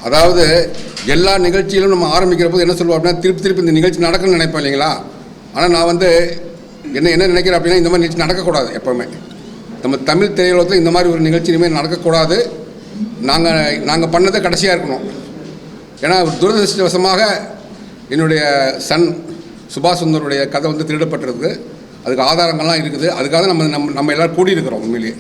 அதாவது எல்லா நிகழ்ச்சியிலும் நம்ம ஆரம்பிக்கிற போது என்ன சொல்லுவோம் அப்படின்னா திருப்பி இந்த நிகழ்ச்சி நடக்கணும்னு நினைப்பேன் இல்லைங்களா. ஆனால் நான் வந்து என்ன நினைக்கிறேன் அப்படின்னா இந்த மாதிரி நிகழ்ச்சி நடக்கக்கூடாது. எப்போவுமே நம்ம தமிழ் திரையுலகத்தில் இந்த மாதிரி ஒரு நிகழ்ச்சி இனிமேல் நடக்கக்கூடாது. நாங்கள் பண்ணதை கடைசியாக இருக்கணும். ஏன்னா துரதிருஷ்டவசமாக என்னுடைய சன் சுபாஷ் சுந்தருடைய கதை வந்து திருடப்பட்டிருக்கு. அதுக்கு ஆதாரங்கள்லாம் இருக்குது. அதுக்காக நம்ம எல்லோரும் கூடியிருக்கிறோம். உண்மையிலேயே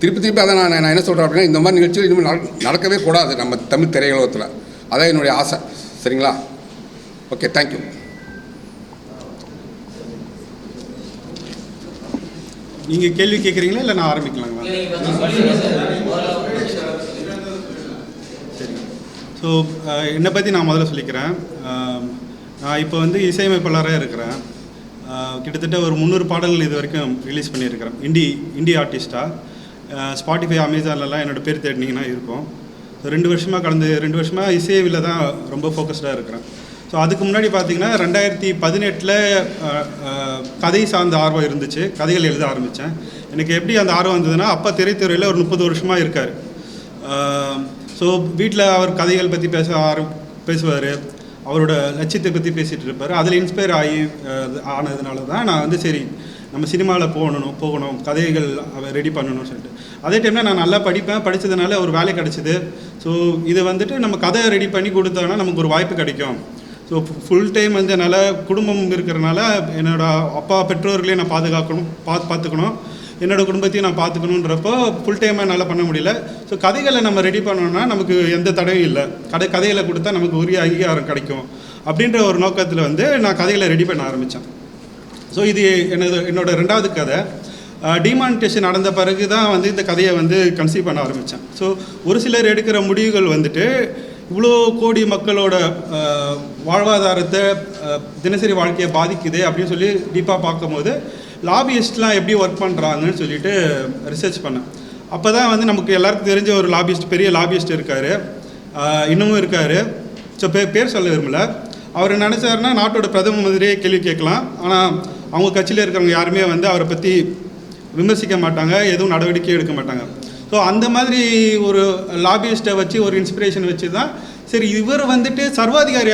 திருப்பி அதை நான் என்ன சொல்கிறேன் அப்படின்னா இந்த மாதிரி நிகழ்ச்சிகள் இனிமேல் நடக்கவே கூடாது நம்ம தமிழ் திரையுலகத்தில். அதான் என்னுடைய ஆசை. சரிங்களா? Okay, thank you. நீங்கள் கேள்வி கேட்குறீங்களா இல்லை நான் ஆரம்பிக்கலாங்களா? சரி. ஸோ என்னை பற்றி நான் முதல்ல சொல்லிக்கிறேன். நான் இப்போ வந்து இசையமைப்பாளராக இருக்கிறேன். கிட்டத்தட்ட ஒரு 300 பாடல்கள் இது வரைக்கும் ரிலீஸ் பண்ணியிருக்கிறேன். இண்டி ஆர்டிஸ்ட்டாக ஸ்பாட்டிஃபை, அமேசான்லலாம் என்னோடய பேர் தேடினீங்கன்னா இருக்கும். ஸோ 2 வருஷமாக இசையில் தான் ரொம்ப ஃபோக்கஸ்டாக இருக்கிறேன். ஸோ அதுக்கு முன்னாடி பார்த்திங்கன்னா 2018 கதை சார்ந்த ஆர்வம் இருந்துச்சு. கதைகள் எழுத ஆரம்பித்தேன். எனக்கு எப்படி அந்த ஆர்வம் வந்ததுன்னா, அப்பா திரைத்துறையில் ஒரு 30 வருஷமாக இருக்கார். ஸோ வீட்டில் அவர் கதைகள் பற்றி பேசுவார். அவரோட லட்சியத்தை பற்றி பேசிகிட்டு இருப்பார். அதில் இன்ஸ்பயர் ஆனதுனால தான் நான் வந்து சரி நம்ம சினிமாவில் போகணும் கதைகள் ரெடி பண்ணணும்னு சொல்லிட்டு. அதே டைமில் நான் நல்லா படித்ததுனால ஒரு வேலை கிடச்சிது. ஸோ இதை வந்துட்டு நம்ம கதை ரெடி பண்ணி கொடுத்தோன்னா நமக்கு ஒரு வாய்ப்பு கிடைக்கும். ஸோ ஃபுல் டைம் வந்து என்னால் குடும்பம் இருக்கிறனால என்னோடய அப்பா பெற்றோர்களையும் நான் பார்த்துக்கணும், என்னோடய குடும்பத்தையும் நான் பார்த்துக்கணுன்றப்போ ஃபுல் டைமாக என்னால் பண்ண முடியல. ஸோ கதைகளை நம்ம ரெடி பண்ணோன்னா நமக்கு எந்த தடையும் இல்லை. கதைகளை கொடுத்தா நமக்கு உரிய அங்கீகாரம் கிடைக்கும் அப்படின்ற ஒரு நோக்கத்தில் வந்து நான் கதைகளை ரெடி பண்ண ஆரம்பித்தேன். ஸோ இது என்னோட 2வது கதை. டிமானிட்டேஷன் நடந்த பிறகு தான் வந்து இந்த கதையை வந்து கன்சீவ் பண்ண ஆரம்பித்தேன். ஸோ ஒரு சிலர் எடுக்கிற முடிவுகள் வந்துட்டு இவ்வளோ கோடி மக்களோட வாழ்வாதாரத்தை, தினசரி வாழ்க்கையை பாதிக்குது அப்படின்னு சொல்லி டீப்பாக பார்க்கும்போது லாபியிஸ்ட்லாம் எப்படி ஒர்க் பண்ணுறாங்கன்னு சொல்லிட்டு ரிசர்ச் பண்ணேன். அப்போ தான் வந்து நமக்கு எல்லாருக்கும் தெரிஞ்ச ஒரு பெரிய லாபியிஸ்ட் இருக்கார், இன்னமும் இருக்கார். ஸோ பேர் சொல்ல விரும்பல. அவர் நினச்சாருன்னா நாட்டோட பிரதம மந்திரியே கேள்வி கேட்கலாம். ஆனால் அவங்க கட்சியில் இருக்கிறவங்க யாருமே வந்து அவரை பற்றி விமர்சிக்க மாட்டாங்க, எதுவும் நடவடிக்கை எடுக்க மாட்டாங்க. ஸோ அந்த மாதிரி ஒரு லாபியிஸ்ட்டை வச்சு ஒரு இன்ஸ்பிரேஷன் வச்சு தான் சரி இவர் வந்துட்டு சர்வாதிகாரி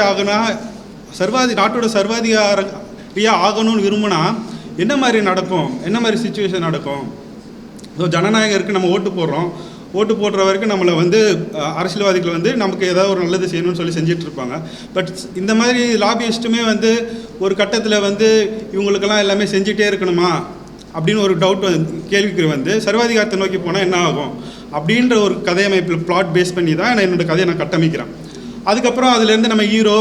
நாட்டோட சர்வாதிகாரியாக ஆகணும்னு விரும்பினா என்ன மாதிரி நடக்கும், என்ன மாதிரி சிச்சுவேஷன் நடக்கும். ஸோ ஜனநாயகருக்கு நம்ம ஓட்டு போடுற வரைக்கும் நம்மளை வந்து அரசியல்வாதிகள் வந்து நமக்கு ஏதாவது ஒரு நல்லது செய்யணும்னு சொல்லி செஞ்சுட்டு இருப்பாங்க. பட் இந்த மாதிரி லாபியிஸ்ட்டுமே வந்து ஒரு கட்டத்தில் வந்து இவங்களுக்கெல்லாம் எல்லாமே செஞ்சுட்டே இருக்கணுமா அப்படின்னு ஒரு டவுட் கேள்விக்கு வந்து சர்வாதிகாரத்தை நோக்கி போனால் என்ன ஆகும் அப்படின்ற ஒரு கதையமைப்பில் பிளாட் பேஸ் பண்ணி தான் என்னோடய கதையை நான் கட்டமைக்கிறேன். அதுக்கப்புறம் அதுலேருந்து நம்ம ஹீரோ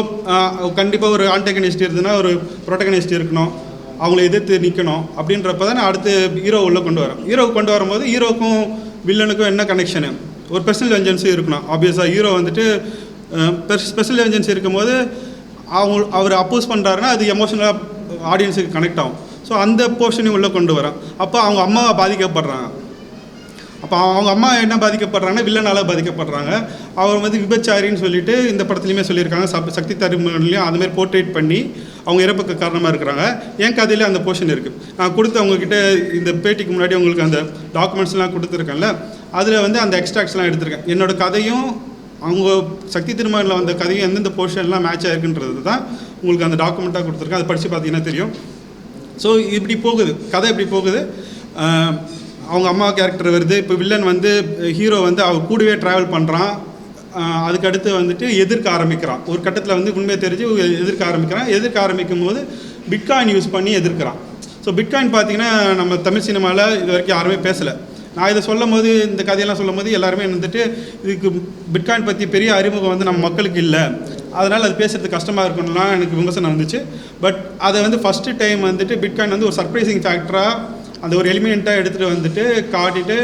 கண்டிப்பாக ஒரு ஆன்டகனிஸ்ட் இருந்ததுன்னா ஒரு ப்ரொட்டகனிஸ்ட் இருக்கணும், அவங்கள எதிர்த்து நிற்கணும். அப்படின்றப்ப தான் நான் அடுத்து ஹீரோ உள்ளே கொண்டு வரும்போது ஹீரோக்கும் வில்லனுக்கும் என்ன கனெக்ஷனு, ஒரு பர்சனல் வெஞ்சன்ஸு இருக்கணும். ஆப்வியஸாக ஹீரோ வந்துட்டு ஸ்பெஷல் வெஞ்சன்ஸ் இருக்கும்போது அவர் அப்போஸ் பண்ணுறாருன்னா அது எமோஷனலாக ஆடியன்ஸுக்கு கனெக்ட் ஆகும். ஸோ அந்த போர்ஷனையும் உள்ளே கொண்டு வரேன். அப்போ அவங்க அம்மா பாதிக்கப்படுறாங்க. அப்போ அவங்க அம்மா என்ன பாதிக்கப்படுறாங்கன்னா வில்லனால் பாதிக்கப்படுறாங்க. அவர் வந்து விபச்சாரின்னு சொல்லிட்டு இந்த படத்துலையுமே சொல்லியிருக்காங்க. சக்தி தருமலையும் அதுமாதிரி போர்ட்ரேட் பண்ணி அவங்க இறப்புக்கு காரணமாக இருக்கிறாங்க. என் கதையில் அந்த போர்ஷன் இருக்குது. நான் கொடுத்து அவங்கக்கிட்ட இந்த பேட்டிக்கு முன்னாடி உங்களுக்கு அந்த டாக்குமெண்ட்ஸ்லாம் கொடுத்துருக்கேன்ல, அதில் வந்து அந்த எக்ஸ்ட்ராக்ட்ஸ்லாம் எடுத்திருக்கேன். என்னோடய கதையும் அவங்க சக்தி திருமணில் வந்த கதையும் எந்தெந்த போர்ஷன்லாம் மேட்ச் ஆகிருக்குன்றது தான் உங்களுக்கு அந்த டாக்குமெண்ட்டாக கொடுத்துருக்கேன். அதை படித்து பார்த்தீங்கன்னா தெரியும். ஸோ இப்படி போகுது கதை, இப்படி போகுது. அவங்க அம்மா கேரக்டர் வருது. இப்போ வில்லன் வந்து ஹீரோ வந்து அவர் கூடவே ட்ராவல் பண்ணுறான். அதுக்கடுத்து வந்துட்டு எதிர்க்க ஆரம்பிக்கிறான். ஒரு கட்டத்தில் வந்து உண்மையை தெரிஞ்சு எதிர்க்க ஆரம்பிக்கும் போது பிட்காயின் யூஸ் பண்ணி எதிர்க்கிறான். ஸோ பிட்காயின் பார்த்தீங்கன்னா நம்ம தமிழ் சினிமாவில் இது வரைக்கும் யாருமே பேசலை. நான் இதை சொல்லும் போது, இந்த கதையெல்லாம் சொல்லும் போது எல்லாருமே வந்துட்டு இதுக்கு பிட்காயின் பற்றி பெரிய அறிமுகம் வந்து நம்ம மக்களுக்கு இல்லை, அதனால் அது பேசுகிறதுக்கு கஷ்டமாக இருக்கும்லாம் எனக்கு விமர்சனம் வந்துச்சு. பட் அதை வந்து ஃபஸ்ட்டு டைம் வந்துட்டு பிட்காயின் வந்து ஒரு சர்ப்ரைசிங் ஃபேக்டராக அந்த ஒரு எலிமெண்ட்டாக எடுத்துகிட்டு வந்துட்டு காட்டிட்டு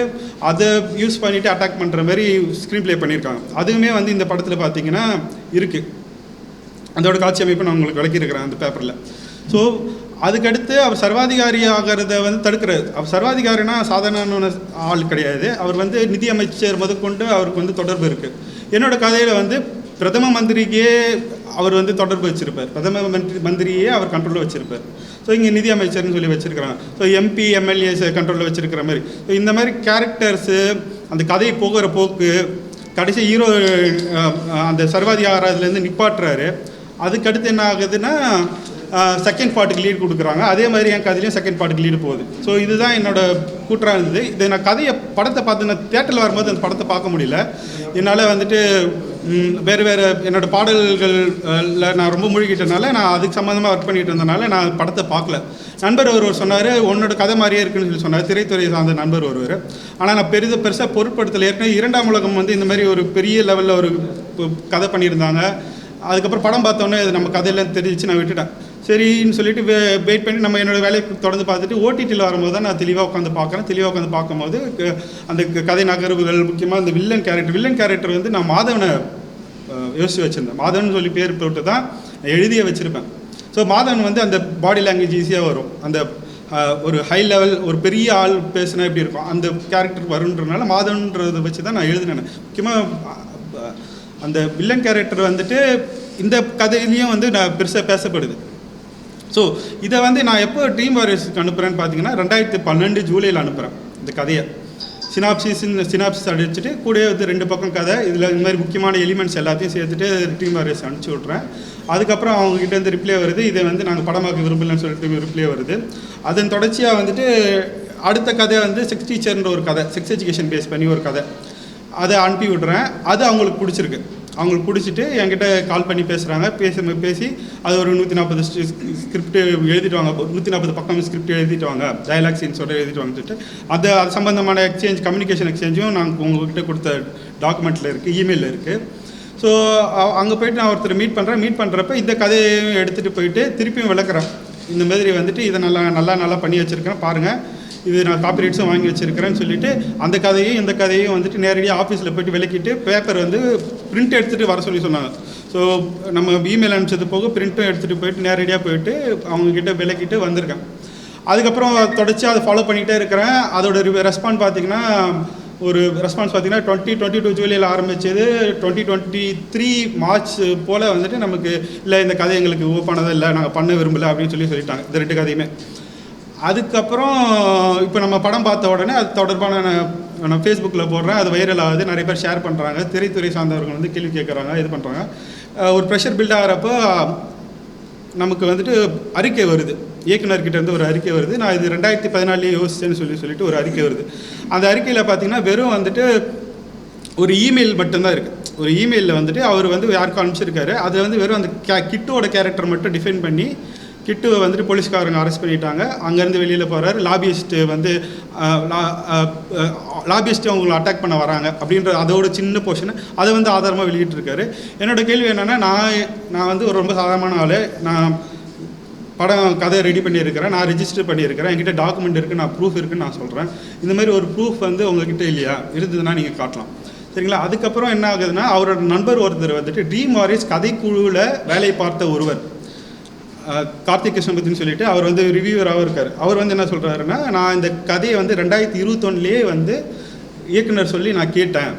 அதை யூஸ் பண்ணிவிட்டு அட்டாக் பண்ணுற மாதிரி ஸ்க்ரீன் ப்ளே பண்ணியிருக்காங்க. அதுவுமே வந்து இந்த படத்தில் பார்த்தீங்கன்னா இருக்குது. அதோட காட்சி அமைப்பு நான் உங்களுக்கு விளக்கியிருக்கிறேன் அந்த பேப்பரில். ஸோ அதுக்கடுத்து அவர் சர்வாதிகாரி ஆகிறத வந்து தடுக்கிறார். அவர் சர்வாதிகாரினா சாதாரண ஆள் கிடையாது. அவர் வந்து நிதியமைச்சர் முதற்கொண்டு அவருக்கு வந்து தொடர்பு இருக்குது. என்னோடய கதையில் வந்து பிரதம மந்திரிக்கே அவர் வந்து தொடர்பு வச்சுருப்பார். பிரதம மந்திரியே அவர் கண்ட்ரோலில் வச்சுருப்பார். ஸோ இங்கே நிதி அமைச்சர்னு சொல்லி வச்சுருக்கிறாங்க. ஸோ எம்பி எம்எல்ஏஸ் கண்ட்ரோலில் வச்சுருக்கிற மாதிரி. ஸோ இந்த மாதிரி கேரக்டர்ஸு, அந்த கதை போகிற போக்கு, கடைசி ஹீரோ அந்த சர்வாதிகாரத்துலேருந்து நிப்பாட்டுறாரு. அதுக்கடுத்து என்ன ஆகுதுன்னா செகண்ட் பார்ட்டுக்கு லீடு கொடுக்குறாங்க. அதே மாதிரி என் கதையிலையும் செகண்ட் பார்ட்டுக்கு லீடு போகுது. ஸோ இதுதான் என்னோட கூற்றாக இருந்தது. இதை நான் படத்தை பார்த்து நான் தேட்டரில் வரும்போது அந்த படத்தை பார்க்க முடியல. என்னால் வந்துட்டு வேறு என்னோடய பாடல்களில் நான் ரொம்ப மூழ்கிட்டனால நான் அதுக்கு சம்மந்தமாக ஒர்க் பண்ணிகிட்டு இருந்தனால நான் படத்தை பார்க்கல. நண்பர் ஒருவர் சொன்னார், உன்னோட கதை மாதிரியே இருக்குன்னு சொல்லி சொன்னார், திரைத்துறை சார்ந்த நண்பர் ஒருவர். ஆனால் நான் பெருசாக பொருட்படுத்தலை. ஏற்கனவே 2ஆம் உலகம் வந்து இந்த மாதிரி ஒரு பெரிய லெவலில் ஒரு கதை பண்ணியிருந்தாங்க. அதுக்கப்புறம் படம் பார்த்தோன்னே அது நம்ம கதையில் தெரிஞ்சிச்சு, நான் விட்டுட்டேன். சரின்னு சொல்லிட்டு வெயிட் பண்ணி நம்ம என்னோடய வேலையை தொடர்ந்து பார்த்துட்டு ஓடிடியில் வரும்போது தான் நான் தெளிவாக உட்காந்து பார்க்கும்போது அந்த கதை நகர்வுகள், முக்கியமாக அந்த வில்லன் கேரக்டர் வந்து நான் மாதவனை யோசித்து வச்சுருந்தேன். மாதவன் சொல்லி பேர் போட்டு தான் எழுதிய வச்சுருப்பேன். ஸோ மாதவன் வந்து அந்த பாடி லாங்குவேஜ் ஈஸியாக வரும். அந்த ஒரு ஹை லெவல் ஒரு பெரிய ஆள் பேசுனா எப்படி இருக்கும் அந்த கேரக்டர் வருன்றதுனால மாதவன்றதை வச்சு தான் நான் எழுதினேன். முக்கியமாக அந்த வில்லன் கேரக்டர் வந்துட்டு இந்த கதையிலையும் வந்து நான் பெருசாக பேசப்படுது. ஸோ இதை வந்து நான் எப்போ ட்ரீம் வாரியர்ஸுக்கு அனுப்புகிறேன்னு பார்த்தீங்கன்னா 2012 ஜூலையில் அனுப்புகிறேன் இந்த கதையை. சினாப்சிஸ் அடிச்சுட்டு கூட வந்து 2 பக்கம் கதை, இதில் இந்த மாதிரி முக்கியமான எலிமெண்ட்ஸ் எல்லாத்தையும் சேர்த்துட்டு ட்ரீம் வாரியர்ஸ் அனுப்பிச்சி விட்றேன். அதுக்கப்புறம் அவங்ககிட்ட இருந்து ரிப்ளே வருது, இதை வந்து நாங்கள் படமாக்க விரும்பலன்னு சொல்லிட்டு ரிப்ளே வருது. அதன் தொடர்ச்சியாக வந்துட்டு அடுத்த கதை வந்து செக்ஸ் டீச்சர்ன்ற ஒரு கதை, செக்ஸ் எஜுகேஷன் பேஸ் பண்ணி ஒரு கதை, அதை அனுப்பி விட்றேன். அது அவங்களுக்கு பிடிச்சிருக்கு. அவங்களுக்கு பிடிச்சிட்டு என்கிட்ட கால் பண்ணி பேசுகிறாங்க. பேசி அது ஒரு 140 ஸ்கிரிப்ட் எழுதிட்டு வாங்க, 140 பக்கம் ஸ்கிரிப்ட் எழுதிட்டு வாங்க, டயலாக் சீன்ஸோட எழுதிட்டு வாங்கன்னு சொல்லிட்டு அது சம்மந்தமான கம்யூனிகேஷன் எக்ஸ்சேஞ்சும் நாங்கள் உங்கள்கிட்ட கொடுத்த டாக்குமெண்ட்டில் இருக்குது, இமெயிலில் இருக்குது. ஸோ அங்கே போய்ட்டு நான் ஒருத்தர் மீட் பண்ணுறப்ப இந்த கதையையும் எடுத்துகிட்டு போயிட்டு திருப்பியும் விளக்குறேன். இந்த மாதிரி வந்துட்டு இதை நல்லா பண்ணி வச்சுருக்கேன் பாருங்கள், இது நான் காப்பிரைட்ஸும் வாங்கி வச்சுருக்கிறேன்னு சொல்லிவிட்டு அந்த கதையும் இந்த கதையும் வந்துட்டு நேரடியாக ஆஃபீஸில் போய்ட்டு விளக்கிட்டு பேப்பர் வந்து பிரிண்ட் எடுத்துகிட்டு வர சொன்னாங்க. ஸோ நம்ம இமெயில் அனுப்பிச்சது போக பிரிண்ட்டும் எடுத்துகிட்டு போயிட்டு நேரடியாக போயிட்டு அவங்கக்கிட்ட விளக்கிட்டு வந்திருக்கேன். அதுக்கப்புறம் தொடர்ச்சி அதை ஃபாலோ பண்ணிகிட்டே இருக்கிறேன். அதோட ரெஸ்பான்ஸ் பார்த்திங்கன்னா 2022 ஜூலையில் ஆரம்பித்தது 2023 மார்ச் போல் வந்துட்டு நமக்கு இல்லை இந்த கதை எங்களுக்கு ஓப்பானதாக இல்லை, நாங்கள் பண்ண விரும்பலை அப்படின்னு சொல்லிட்டாங்க இந்த 2 கதையுமே. அதுக்கப்புறம் இப்போ நம்ம படம் பார்த்த உடனே அது தொடர்பான நான் ஃபேஸ்புக்கில் போடுறேன், அது வைரல் ஆகுது, நிறைய பேர் ஷேர் பண்ணுறாங்க, திரைத்துறை சார்ந்தவர்கள் வந்து கேள்வி கேட்குறாங்க, இது பண்ணுறாங்க. ஒரு ப்ரெஷர் பில்ட் ஆகிறப்போ நமக்கு வந்துட்டு அறிக்கை வருது, இயக்குனர்கிட்டேருந்து ஒரு அறிக்கை வருது. நான் இது 2014 யோசிச்சேன்னு சொல்லிட்டு ஒரு அறிக்கை வருது. அந்த அறிக்கையில் பார்த்திங்கன்னா வெறும் வந்துட்டு ஒரு இமெயில் மட்டும்தான் இருக்குது. ஒரு இமெயிலில் வந்துட்டு அவர் வந்து யாருக்கும் அனுப்பிச்சிருக்காரு. அதில் வந்து வெறும் அந்த கிட்டோட கேரக்டர் மட்டும் டிஃபைன் பண்ணி கிட்டுவை வந்துட்டு போலீஸ்காரங்க அரெஸ்ட் பண்ணிட்டாங்க. அங்கேருந்து வெளியில் போகிறாரு. லாபியிஸ்ட்டு வந்து லாபியிஸ்ட்டு அவங்களை அட்டாக் பண்ண வராங்க அப்படின்ற அதோட சின்ன போர்ஷனை அதை வந்து ஆதாரமாக வெளியிட்டிருக்காரு. என்னோட கேள்வி என்னென்னா, நான் வந்து ஒரு ரொம்ப சாதாரணமான ஆள், நான் படம் கதை ரெடி பண்ணியிருக்கிறேன், நான் ரெஜிஸ்டர் பண்ணியிருக்கிறேன், என்கிட்ட டாக்குமெண்ட் இருக்குது, நான் ப்ரூஃப் இருக்குதுன்னு நான் சொல்கிறேன். இந்த மாதிரி ஒரு ப்ரூஃப் வந்து உங்ககிட்ட இல்லையா, இருந்ததுன்னா நீங்கள் காட்டலாம், சரிங்களா? அதுக்கப்புறம் என்ன ஆகுதுன்னா, அவரோட நண்பர் ஒருத்தர் வந்துட்டு ட்ரீம் வாரியர்ஸ் கதைக்குழுவில் வேலை பார்த்த ஒருவர் கார்த்திக் கிருஷ்ணபத்தின்னு சொல்லிட்டு அவர் வந்து ரிவ்யூவராகவும் இருக்கார். அவர் வந்து என்ன சொல்கிறாருன்னா, நான் இந்த கதையை வந்து 2021 வந்து இயக்குனர் சொல்லி நான் கேட்டேன்,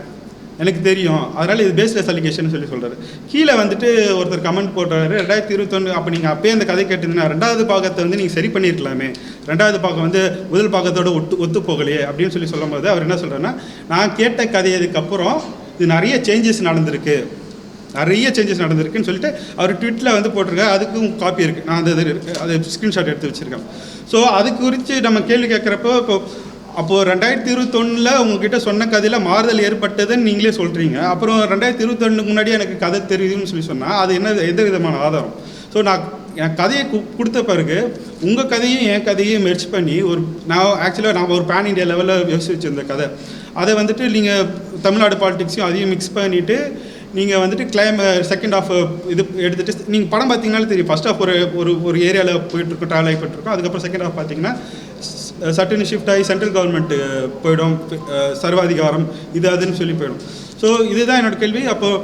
எனக்கு தெரியும், அதனால் இது பேஸ்லெஸ் அலிகேஷன் சொல்கிறாரு. கீழே வந்துட்டு ஒருத்தர் கமெண்ட் போடுறாரு, 2021 அப்போ நீங்கள் அப்போயே அந்த கதை கேட்டிருந்தீங்கன்னா 2வது பாகத்தை வந்து நீங்கள் சரி பண்ணியிருக்கலாமே, 2வது பாகம் வந்து முதல் பாகத்தோட ஒத்து போகலையே அப்படின்னு சொல்லும்போது அவர் என்ன சொல்கிறாருன்னா, நான் கேட்ட கதையதுக்கப்புறம் இது நிறைய சேஞ்சஸ் நடந்திருக்குன்னு சொல்லிட்டு அவர் ட்விட்டில் வந்து போட்டிருக்காரு. அதுக்கும் காப்பி இருக்குது, நான் அதை ஸ்க்ரீன்ஷாட் எடுத்து வச்சுருக்கேன். ஸோ அது குறித்து நம்ம கேள்வி கேட்குறப்போ அப்போது 2021 உங்ககிட்ட சொன்ன கதையில் மாறுதல் ஏற்பட்டதுன்னு நீங்களே சொல்கிறீங்க. அப்புறம் 2021 முன்னாடி எனக்கு கதை தெரியுதுன்னு சொன்னால் அது எந்த விதமான ஆதாரம்? ஸோ எனக்கு கதையை கொடுத்த பிறகு உங்கள் கதையும் என் கதையும் மெர்ச் பண்ணி நான் ஒரு பேன் இண்டியா லெவலில் யோசிச்சு வச்சுருந்த கதை, அதை வந்துட்டு நீங்கள் தமிழ்நாடு பாலிடிக்ஸையும் அதையும் மிக்ஸ் பண்ணிவிட்டு நீங்கள் வந்துட்டு செகண்ட் ஆஃப் இது எடுத்துகிட்டு நீங்கள் படம் பார்த்தீங்கன்னாலும் தெரியும். ஃபர்ஸ்ட் ஆஃப் ஒரு ஏரியாவில் போயிட்டுருக்கோம், ட்ராவல் ஆகிட்டுருக்கோம். அதுக்கப்புறம் செகண்ட் ஆஃப் பார்த்தீங்கன்னா சட்டனி ஷிஃப்ட் ஆகி சென்ட்ரல் கவர்மெண்ட்டு போயிடும், சர்வாதிகாரம் அதுன்னு சொல்லி போயிடும். ஸோ இதுதான் என்னோடய கேள்வி. அப்போது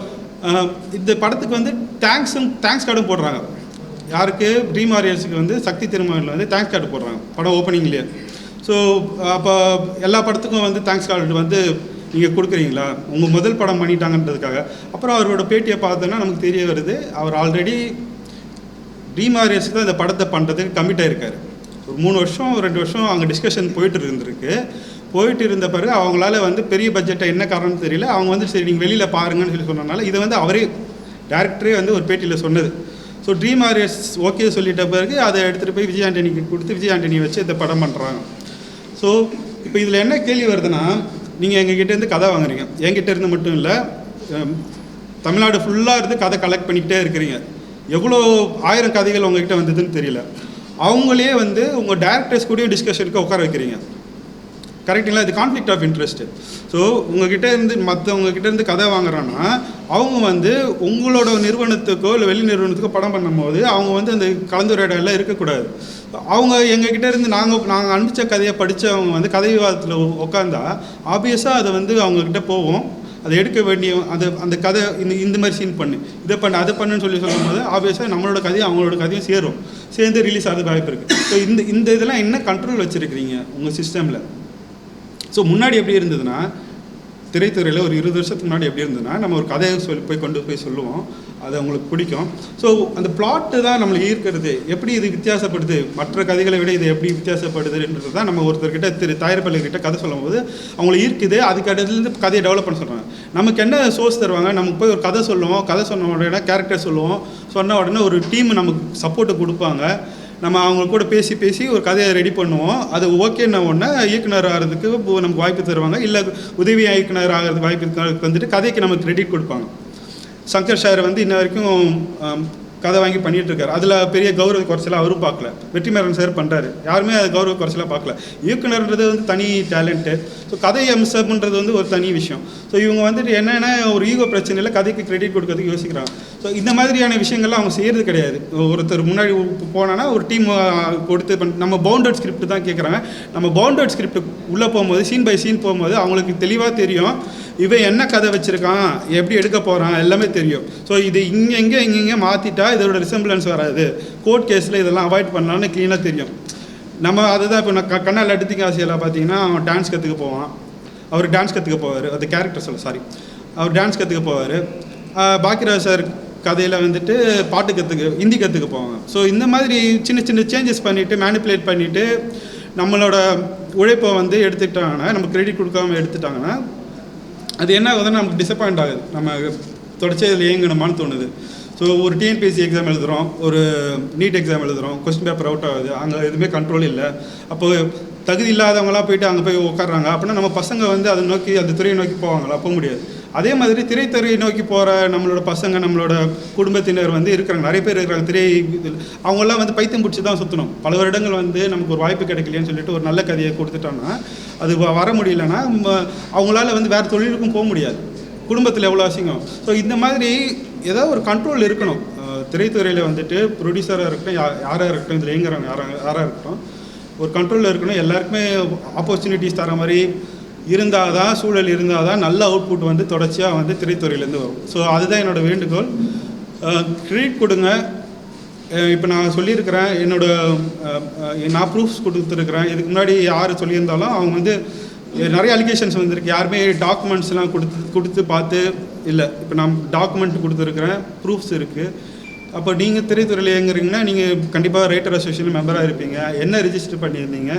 இந்த படத்துக்கு வந்து தேங்க்ஸ் கார்டும் போடுறாங்க. யாருக்கு? ட்ரீம் வாரியர்ஸுக்கு வந்து சக்தி திருமகளில் வந்து தேங்க்ஸ் கார்டு போடுறாங்க படம் ஓப்பனிங்லேயே. ஸோ அப்போ எல்லா படத்துக்கும் வந்து தேங்க்ஸ் கார்டு வந்து நீங்கள் கொடுக்குறீங்களா, உங்கள் முதல் படம் பண்ணிட்டாங்கன்றதுக்காக. அப்புறம் அவரோட பேட்டியை பார்த்தோன்னா நமக்கு தெரிய வருது, அவர் ஆல்ரெடி ட்ரீம் வாரியர்ஸுக்கு தான் இந்த படத்தை பண்ணுறதுக்கு கமிட் ஆகிருக்காரு. ஒரு 3 வருஷம் 2 வருஷம் அங்கே டிஸ்கஷன் போயிட்டு இருந்திருக்கு. போயிட்டு இருந்த பிறகு அவங்களால வந்து பெரிய பட்ஜெட்டை என்ன காரணம் தெரியல, அவங்க வந்து சரி நீங்கள் வெளியில் பாருங்கன்னு சொல்லி சொன்னனால இதை வந்து அவரே டேரக்டரே வந்து ஒரு பேட்டியில் சொன்னது. ஸோ ட்ரீம் வாரியர்ஸ் ஓகே சொல்லிட்ட பிறகு அதை எடுத்துகிட்டு போய் விஜய் ஆண்டனிக்கு கொடுத்து விஜய் ஆண்டனி வச்சு இந்த படம் பண்ணுறாங்க. ஸோ இப்போ இதில் என்ன கேள்வி வருதுன்னா, நீங்கள் எங்ககிட்டேருந்து கதை வாங்குறீங்க, என்கிட்ட இருந்து மட்டும் இல்லை தமிழ்நாடு ஃபுல்லாக இருந்து கதை கலெக்ட் பண்ணிக்கிட்டே இருக்கிறீங்க. எவ்வளோ 1000 கதைகள் உங்ககிட்ட வந்ததுன்னு தெரியல. அவங்களே வந்து உங்கள் டேரக்டர்ஸ் கூடயும் டிஸ்கஷனுக்கு உட்கார வைக்கிறீங்க. கரெக்டுங்களா? இது கான்ஃப்ளிக்ட் ஆஃப் இன்ட்ரெஸ்ட்டு. ஸோ உங்ககிட்ட இருந்து மற்றவங்ககிட்ட இருந்து கதை வாங்குறான்னா அவங்க வந்து உங்களோட நிறுவனத்துக்கோ இல்லை வெளி நிறுவனத்துக்கோ படம் பண்ணும்போது அவங்க வந்து அந்த கலந்துரையாடலாம் இருக்கக்கூடாது. அவங்க எங்ககிட்ட இருந்து நாங்கள் அனுப்பிச்ச கதையை படித்தவங்க வந்து கதை விவாதத்தில் உட்காந்தா ஆப்வியஸாக அதை வந்து அவங்கக்கிட்ட போவோம். அதை எடுக்க வேண்டிய அந்த கதை இந்த மாதிரி சீன் பண்ணு, இதை பண்ணு, அதை பண்ணுன்னு சொல்லும் போது ஆப்வியஸாக நம்மளோட கதையும் அவங்களோட கதையும் சேர்ந்து ரிலீஸ் ஆகிறது வாய்ப்பு இருக்குது. ஸோ இந்த இதெல்லாம் என்ன கண்ட்ரோல் வச்சுருக்கிறீங்க உங்கள் சிஸ்டமில்? ஸோ முன்னாடி எப்படி இருந்ததுன்னா, திரைத்துறையில் ஒரு 20 வருஷத்துக்கு முன்னாடி எப்படி இருந்ததுன்னா, நம்ம ஒரு கதையை கொண்டு போய் சொல்லுவோம், அது அவங்களுக்கு பிடிக்கும். ஸோ அந்த பிளாட்டு தான் நம்மளுக்கு ஈர்க்கிறது. எப்படி இது வித்தியாசப்படுது, மற்ற கதைகளை விட இது எப்படி வித்தியாசப்படுதுன்றது தான் நம்ம ஒருத்தர்கிட்ட தயாரிப்பாளர்கிட்ட கதை சொல்லும் போது அவங்களை ஈர்க்குது. அதுக்கு அடுத்துலேருந்து கதையை டெவலப் பண்ண சொல்கிறாங்க. நமக்கு என்ன சோர்ஸ் தருவாங்க, நமக்கு போய் ஒரு கதை சொல்லுவோம், கதை சொன்ன உடனே கேரக்டர் சொல்லுவோம், சொன்ன உடனே ஒரு டீம் நமக்கு சப்போர்ட்டை கொடுப்பாங்க. நம்ம அவங்க கூட பேசி ஒரு கதையை ரெடி பண்ணுவோம். அது ஓகேன்ன உடனே இயக்குனர் ஆகிறதுக்கு நமக்கு வாய்ப்பு தருவாங்க. இல்லை உதவி இயக்குனர் ஆகிறதுக்கு வாய்ப்பு வந்துட்டு கதைக்கு நமக்கு கிரெடிட் கொடுப்பாங்க. சங்கர் சார் வந்து இன்ன வரைக்கும் கதை வாங்கி பண்ணிகிட்டு இருக்காரு. அதில் பெரிய கௌரவ குறைச்சலாக அவரும் பார்க்கல. வெற்றிமாறன் சார் பண்ணுறாரு, யாருமே அது கௌரவ குறைச்சலாக பார்க்கல. இயக்குனர்ன்றது வந்து தனி டேலண்ட்டு. ஸோ கதை அம்சம்ன்றது வந்து ஒரு தனி விஷயம். ஸோ இவங்க வந்துட்டு என்னென்ன ஒரு ஈகோ பிரச்சனையில் கதைக்கு கிரெடிட் கொடுக்கறதுக்கு யோசிக்கிறாங்க. ஸோ இந்த மாதிரியான விஷயங்கள்லாம் அவங்க செய்கிறது கிடையாது. ஒருத்தர் முன்னாடி போனான்னா ஒரு டீம் கொடுத்து நம்ம பவுண்டட் ஸ்கிரிப்ட் தான் கேட்குறாங்க. நம்ம பவுண்டட் ஸ்கிரிப்ட் உள்ளே போகும்போது சீன் பை சீன் போகும்போது அவங்களுக்கு தெளிவாக தெரியும் இவன் என்ன கதை வச்சுருக்கான், எப்படி எடுக்க போகிறான், எல்லாமே தெரியும். ஸோ இது இங்கே மாற்றிட்டா இதோட ரிசம்பிளன்ஸ் வராது, கோர்ட் கேஸில் இதெல்லாம் அவாய்ட் பண்ணலான்னு க்ளீனாக தெரியும். நம்ம அதுதான் இப்போ நான் கண்ணால் எடுத்துக்க ஆசையில் பார்த்தீங்கன்னா அவன் டான்ஸ் கற்றுக்க போவான். அவர் டான்ஸ் கற்றுக்க போவார், அது கேரக்டர் அவர் டான்ஸ் கற்றுக்க போவார். பாக்கியராஜ் சார் கதையில் வந்துட்டு பாட்டு ஹிந்தி கற்றுக்க போவாங்க. ஸோ இந்த மாதிரி சின்ன சின்ன சேஞ்சஸ் பண்ணிவிட்டு மேனிப்புலேட் பண்ணிவிட்டு நம்மளோட உழைப்பை வந்து எடுத்துக்கிட்டாங்கன்னா, நம்ம கிரெடிட் கொடுக்காமல் எடுத்துட்டாங்கன்னா அது என்ன ஆகுதுன்னா நமக்கு டிசப்பாயிண்ட் ஆகுது. நம்ம தொடர்ச்சி இதில் இயங்கணுமான்னு தோணுது. ஸோ ஒரு டிஎன்பிஎஸ்சி எக்ஸாம் எழுதுகிறோம், ஒரு நீட் எக்ஸாம் எழுதுகிறோம், கொஸ்டின் பேப்பர் அவுட் ஆகுது, அங்கே எதுவுமே கண்ட்ரோல் இல்லை. அப்போது தகுதி இல்லாதவங்களாம் போயிட்டு அங்கே போய் உட்காடுறாங்க. அப்படின்னா நம்ம பசங்க வந்து அதை நோக்கி அந்த துறையை நோக்கி போவாங்களா? போக முடியாது. அதே மாதிரி திரைத்துறையை நோக்கி போகிற நம்மளோட பசங்க, நம்மளோட குடும்பத்தினர் வந்து இருக்கிறாங்க, நிறைய பேர் இருக்கிறாங்க. அவங்களாம் வந்து பைத்தியம் பிடிச்சி தான் சுற்றணும். பல வருடங்கள் வந்து நமக்கு ஒரு வாய்ப்பு கிடைக்கலையேன்னு சொல்லிட்டு ஒரு நல்ல கதையை கொடுத்துட்டோன்னா அது வர முடியலன்னா அவங்களால வந்து வேறு தொழிலுக்கும் போக முடியாது. குடும்பத்தில் எவ்வளோ அசிங்கம். ஸோ இந்த மாதிரி ஏதாவது ஒரு கண்ட்ரோல் இருக்கணும். திரைத்துறையில் வந்துட்டு ப்ரொடியூசராக இருக்கட்டும், யாராக இருக்கட்டும், இதில் இயங்குறவங்க யாராக இருக்கட்டும், ஒரு கண்ட்ரோலில் இருக்கணும். எல்லாருக்குமே ஆப்பர்ச்சுனிட்டிஸ் தர மாதிரி இருந்தால் தான், சூழல் இருந்தால் தான் நல்ல அவுட்புட் வந்து தொடர்ச்சியாக வந்து திரைத்துறையிலேருந்து வரும். ஸோ அதுதான் என்னோடய வேண்டுகோள். கிரெடிட் கொடுங்க. இப்போ நான் சொல்லியிருக்கிறேன், நான் ப்ரூஃப்ஸ் கொடுத்துருக்குறேன். இதுக்கு முன்னாடி யார் சொல்லியிருந்தாலும் அவங்க வந்து நிறைய அலிகேஷன்ஸ் வந்திருக்கு. யாருமே டாக்குமெண்ட்ஸ்லாம் கொடுத்து பார்த்து இல்லை. இப்போ நான் டாக்குமெண்ட் கொடுத்துருக்குறேன், ப்ரூஃப்ஸ் இருக்குது. அப்போ நீங்கள் திரைத்துறையில் இயங்குறீங்கன்னா நீங்கள் கண்டிப்பாக ரைட்டர் அசோசியேஷன் மெம்பராக இருப்பீங்க. என்ன ரிஜிஸ்டர் பண்ணியிருந்தீங்க,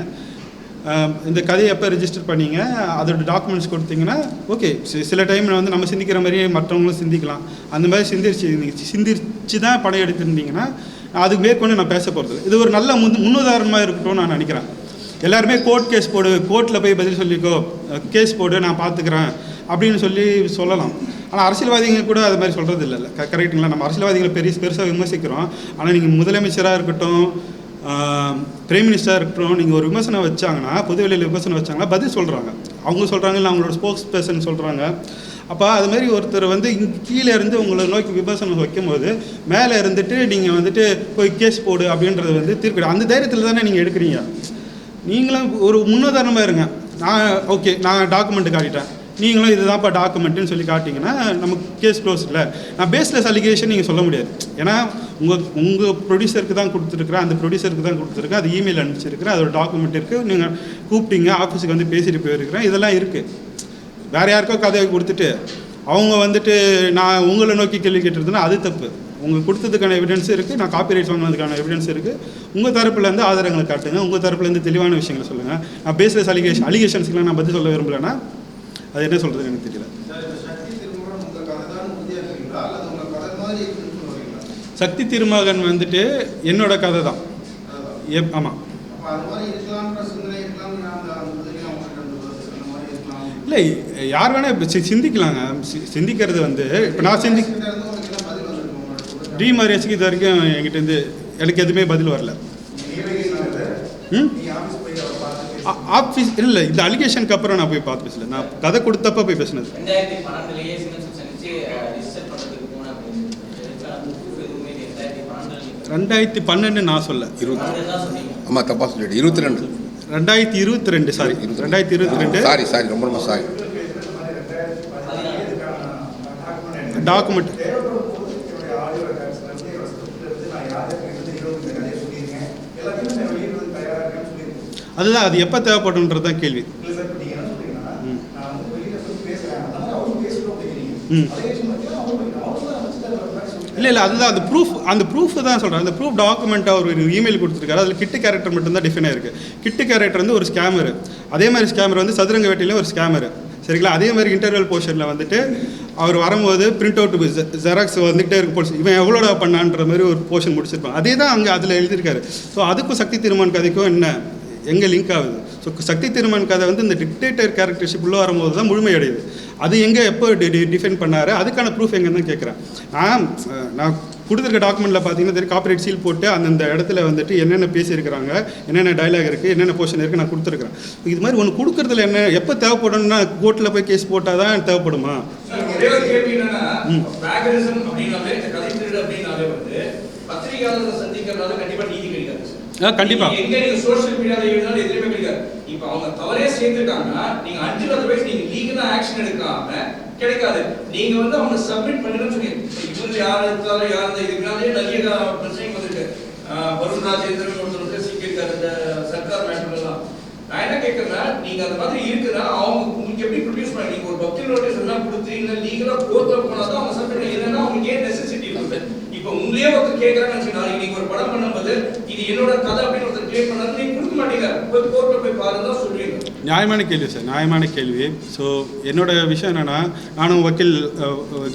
இந்த கதையை எப்போ ரிஜிஸ்டர் பண்ணீங்க, அதோட டாக்குமெண்ட்ஸ் கொடுத்தீங்கன்னா ஓகே. சில டைம் வந்து நம்ம சிந்திக்கிற மாதிரியே மற்றவங்களும் சிந்திக்கலாம். அந்த மாதிரி சிந்திச்சு தான் படம் எடுத்துருந்தீங்கன்னா அதுக்கு மேற்கொண்டு நான் பேச போகிறது. இது ஒரு நல்ல முன்னுதாரணமாக இருக்கட்டும்னு நான் நினைக்கிறேன். எல்லாருமே கோர்ட் கேஸ் போடு, கோர்ட்டில் போய் பதில் சொல்லிக்கோ, கேஸ் போடு, நான் பார்த்துக்கிறேன் அப்படின்னு சொல்லலாம். ஆனால் அரசியல்வாதிங்க கூட அது மாதிரி சொல்கிறது இல்லை. கரெக்டுங்களா? நம்ம அரசியல்வாதிகளை பெருசாக விமர்சிக்கிறோம். ஆனால் நீங்கள் முதலமைச்சராக இருக்கட்டும், பிரைம் மினிஸ்டராக இருக்கட்டும், நீங்கள் ஒரு விமர்சனம் வச்சாங்கன்னா, பொதுவெளியில் விமர்சனம் வச்சாங்கன்னா பதில் சொல்கிறாங்க. அவங்க சொல்கிறாங்க, இல்லை அவங்களோட ஸ்போக்ஸ் பர்சன் சொல்கிறாங்க. அப்போ அதுமாரி ஒருத்தர் வந்து கீழே இருந்து உங்களை நோக்கி விமர்சனம் வைக்கும்போது மேலே இருந்துட்டு நீங்கள் வந்துட்டு போய் கேஸ் போடு அப்படின்றது வந்து தீர்க்க அந்த தைரியத்தில் தானே நீங்கள் எடுக்கிறீங்க. நீங்களும் ஒரு முன்னுதாரணமாக இருங்க. நான் டாக்குமெண்ட்டு காட்டிட்டேன், நீங்களும் இதுதான்ப்பா டாக்குமெண்ட்டுன்னு சொல்லி காட்டிங்கன்னா நமக்கு கேஸ் க்ளோஸ் இல்லை. நான் பேஸ்லெஸ் அலிகேஷன் நீங்கள் சொல்ல முடியாது. ஏன்னா உங்கள் ப்ரொடியூசருக்கு தான் கொடுத்துருக்குறேன், அந்த ப்ரொடியூசருக்கு தான் கொடுத்துருக்கேன், அது இமெயில் அனுப்பிச்சிருக்கிறேன், அதோட டாக்குமெண்ட் இருக்குது, நீங்கள் கூப்பிட்டீங்க, ஆஃபீஸுக்கு வந்து பேசிட்டு போயிருக்கிறேன், இதெல்லாம் இருக்குது. வேறு யாருக்கோ கதையை கொடுத்துட்டு அவங்க வந்துட்டு நான் உங்களை நோக்கி கேள்வி கேட்டிருந்தேன்னா அது தப்பு. உங்களுக்கு கொடுத்ததுக்கான எவிடன்ஸ் இருக்குது, நான் காப்பிரைட்ஸ் வாங்கினதுக்கான எவிடன்ஸ் இருக்குது. உங்கள் தரப்புலேருந்து ஆதாரங்களை காட்டுங்க, உங்கள் தரப்புலேருந்து தெளிவான விஷயங்களை சொல்லுங்கள். நான் பேசுகிற அலிகேஷன்ஸ்க்குலாம் நான் பதில் சொல்ல விரும்பலைன்னா அது என்ன சொல்கிறதுன்னு எனக்கு தெரியல. சக்தி திருமகன் வந்துட்டு என்னோட கதை தான். ஆமாம். இல்லை, யார் வேணால் இப்போ சிந்திக்கலாங்க. சிந்திக்கிறது வந்து இப்போ நான் டிமாரியஸுக்கு இது வரைக்கும் என்கிட்டேருந்து எனக்கு எதுவுமே பதில் வரல. ஆஃபீஸ் இல்லை, இந்த அலிகேஷனுக்கு அப்புறம் நான் போய் பார்த்து பேசல. நான் கதை கொடுத்தப்ப போய் பேசினது. 2012 நான் சொல்ல 20. ஆமாம், தப்பாக சொல்லிவிடு. 22. 2022 சாரி 2022 சாரி ரொம்ப சாரி. டாக்குமெண்ட் அதுதான், அது எப்போ தேவைப்படுன்றது தான் கேள்வி. இல்லை அதுதான் அந்த ப்ரூஃப் தான் சொல்கிறேன். அந்த ப்ரூஃப் டாக்குமெண்ட்டாக ஒரு இமெயில் கொடுத்துருக்காரு. அதில் கிட்டு கேரக்டர் மட்டும்தான் டிஃபைன் ஆயிருக்கு. கிட்டு கேரக்டர் வந்து ஒரு ஸ்கேமரு, அதே மாதிரி ஸ்கேமர் வந்து சதுரங்க வேட்டையில ஒரு ஸ்கேமரு, சரிங்களா? அதே மாதிரி இன்டர்வல் போர்ஷனில் வந்துட்டு அவர் வரும்போது பிரிண்ட் அவுட் ஜெராக்ஸ் வந்துகிட்டே இருக்க போர்ஷன், இவன் எவ்வளோடா பண்ணான்ற மாதிரி ஒரு போர்ஷன் முடிச்சிருப்பான். அதே தான் அங்கே அதில் எழுதியிருக்காரு. ஸோ அதுக்கும் சக்தி திருமகன் கதைக்கும் என்ன எங்கே லிங்க் ஆகுது? ஸோ சக்தி திருமகன் கதை வந்து இந்த டிக்டேட்டர் கேரக்டர்ஷிப் உள்ளே வரும்போது தான் முழுமையடையுது. அது எங்கே எப்போ டிஃபைன் பண்ணார், அதுக்கான ப்ரூஃப் எங்கன்னு தான் கேட்குறேன். நான் கொடுத்துருக்க டாக்குமெண்ட்டில் பார்த்தீங்கன்னா தெரியும், காப்பிரைட் சீல் போட்டு அந்தந்த இடத்துல வந்துட்டு என்னென்ன பேசியிருக்கிறாங்க, என்னென்ன டைலாக் இருக்குது, என்னென்ன போர்ஷன் இருக்குது நான் கொடுத்துருக்குறேன். இது மாதிரி ஒன்று கொடுக்குறதுல என்ன எப்போ தேவைப்படும்னா கோர்ட்டில் போய் கேஸ் போட்டால் தான் தேவைப்படுமா? கண்டிப்பா எங்க நீங்க சோஷியல் மீடியால எழுதினாலும் எதுவுமே கிடைக்காது. இப்போ அவங்க தவறே செய்திருக்காங்கன்னா நீங்க அன்டில் அதர்வைஸ் நீங்க லீகலா ஆக்ஷன் எடுக்காம கிடைக்காது. நீங்க வந்து அவங்க சப்மிட் பண்ணணும்னு சொல்லி இவங்க யார் எடுத்தாலும் யார் இதுக்குனாலே நிறைய பிரச்சனைகள் வந்திருக்கு. வருண் ராஜேந்திரன் ஒருத்தருக்கு சிக்கியிருக்காரு இந்த சர்க்கார் மேட்டர்லாம். நான் என்ன கேட்கறேன்னா, நீங்க அந்த மாதிரி இருக்குன்னா அவங்க உங்களுக்கு எப்படி ப்ரொடியூஸ் பண்ண, நீங்க ஒரு பப்ளிக் நோட்டீஸ் எல்லாம் கொடுத்து இல்ல லீகலா கோர்ட்ல போனாதான் அவங்க சப்மிட் பண்ண. இல்லைன்னா அவங்களுக்கு ஏன் நெசசிட்டி இருக்குது? இப்போ உங்களே ஒருத்தர் கேட்கறாங்கன்னு சொன்னாங்க, நீங்க ஒரு படம் பண்ணும்போது இது என்னோட கதை அப்படின்னு ஒருத்தர் கிரியேட் பண்ணாரு, நீங்க கொடுக்க மாட்டீங்க. போய் கோர்ட்ல போய் பாருங்க தான் சொல்றீங்க. நியாயமான கேள்வி சார், நியாயமான கேள்வி. ஸோ என்னோட விஷயம் என்னென்னா, நானும் வக்கீல்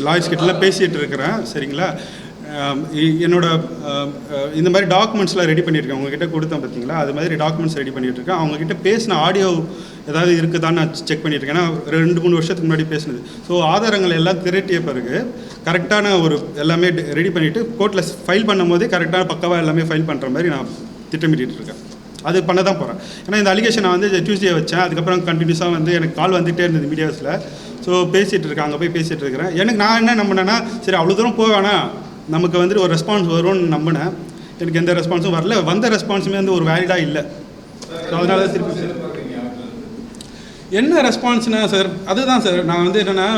லாயர்ஸ் கிட்டலாம் பேசிகிட்டு இருக்கிறேன், சரிங்களா? என்னோட இந்த மாதிரி டாக்குமெண்ட்ஸ்லாம் ரெடி பண்ணியிருக்கேன். உங்ககிட்ட கொடுத்தேன் பார்த்தீங்களா, அது மாதிரி டாக்குமெண்ட்ஸ் ரெடி பண்ணிகிட்டு இருக்கேன். அவங்ககிட்ட பேசின ஆடியோ ஏதாவது இருக்குதான்னு நான் செக் பண்ணியிருக்கேன். ஏன்னா 2-3 வருஷத்துக்கு முன்னாடி பேசினது. ஸோ ஆதாரங்கள் எல்லாம் திரட்டிய பிறகு கரெக்டான ஒரு எல்லாமே ரெடி பண்ணிவிட்டு கோர்ட்டில் ஃபைல் பண்ணும் போதே கரெக்டான பக்கவாக எல்லாமே ஃபைல் பண்ணுற மாதிரி நான் திட்டமிட்டு இருக்கேன். அது பண்ண தான் போகிறேன். ஏன்னா இந்த அலிகேஷன் நான் வந்து டியூஸ்டே வச்சேன். அதுக்கப்புறம் கண்டினியூஸாக வந்து எனக்கு கால் வந்துகிட்டே இருந்தது மீடியாஸில். ஸோ பேசிகிட்டு இருக்கேன், அங்கே போய் பேசிகிட்டு இருக்கிறேன். எனக்கு நான் என்ன நம்பினேன்னா, சரி அவ்வளோ தூரம் போவேனா, நமக்கு வந்துட்டு ஒரு ரெஸ்பான்ஸ் வரும்னு நம்பினேன். எனக்கு எந்த ரெஸ்பான்ஸும் வரல. வந்த ரெஸ்பான்ஸுமே வந்து ஒரு வேலிடாக இல்லை. ஸோ அதனால தான் திருப்பி என்ன ரெஸ்பான்ஸ்னா சார், அதுதான் சார் நான் வந்து என்னென்னா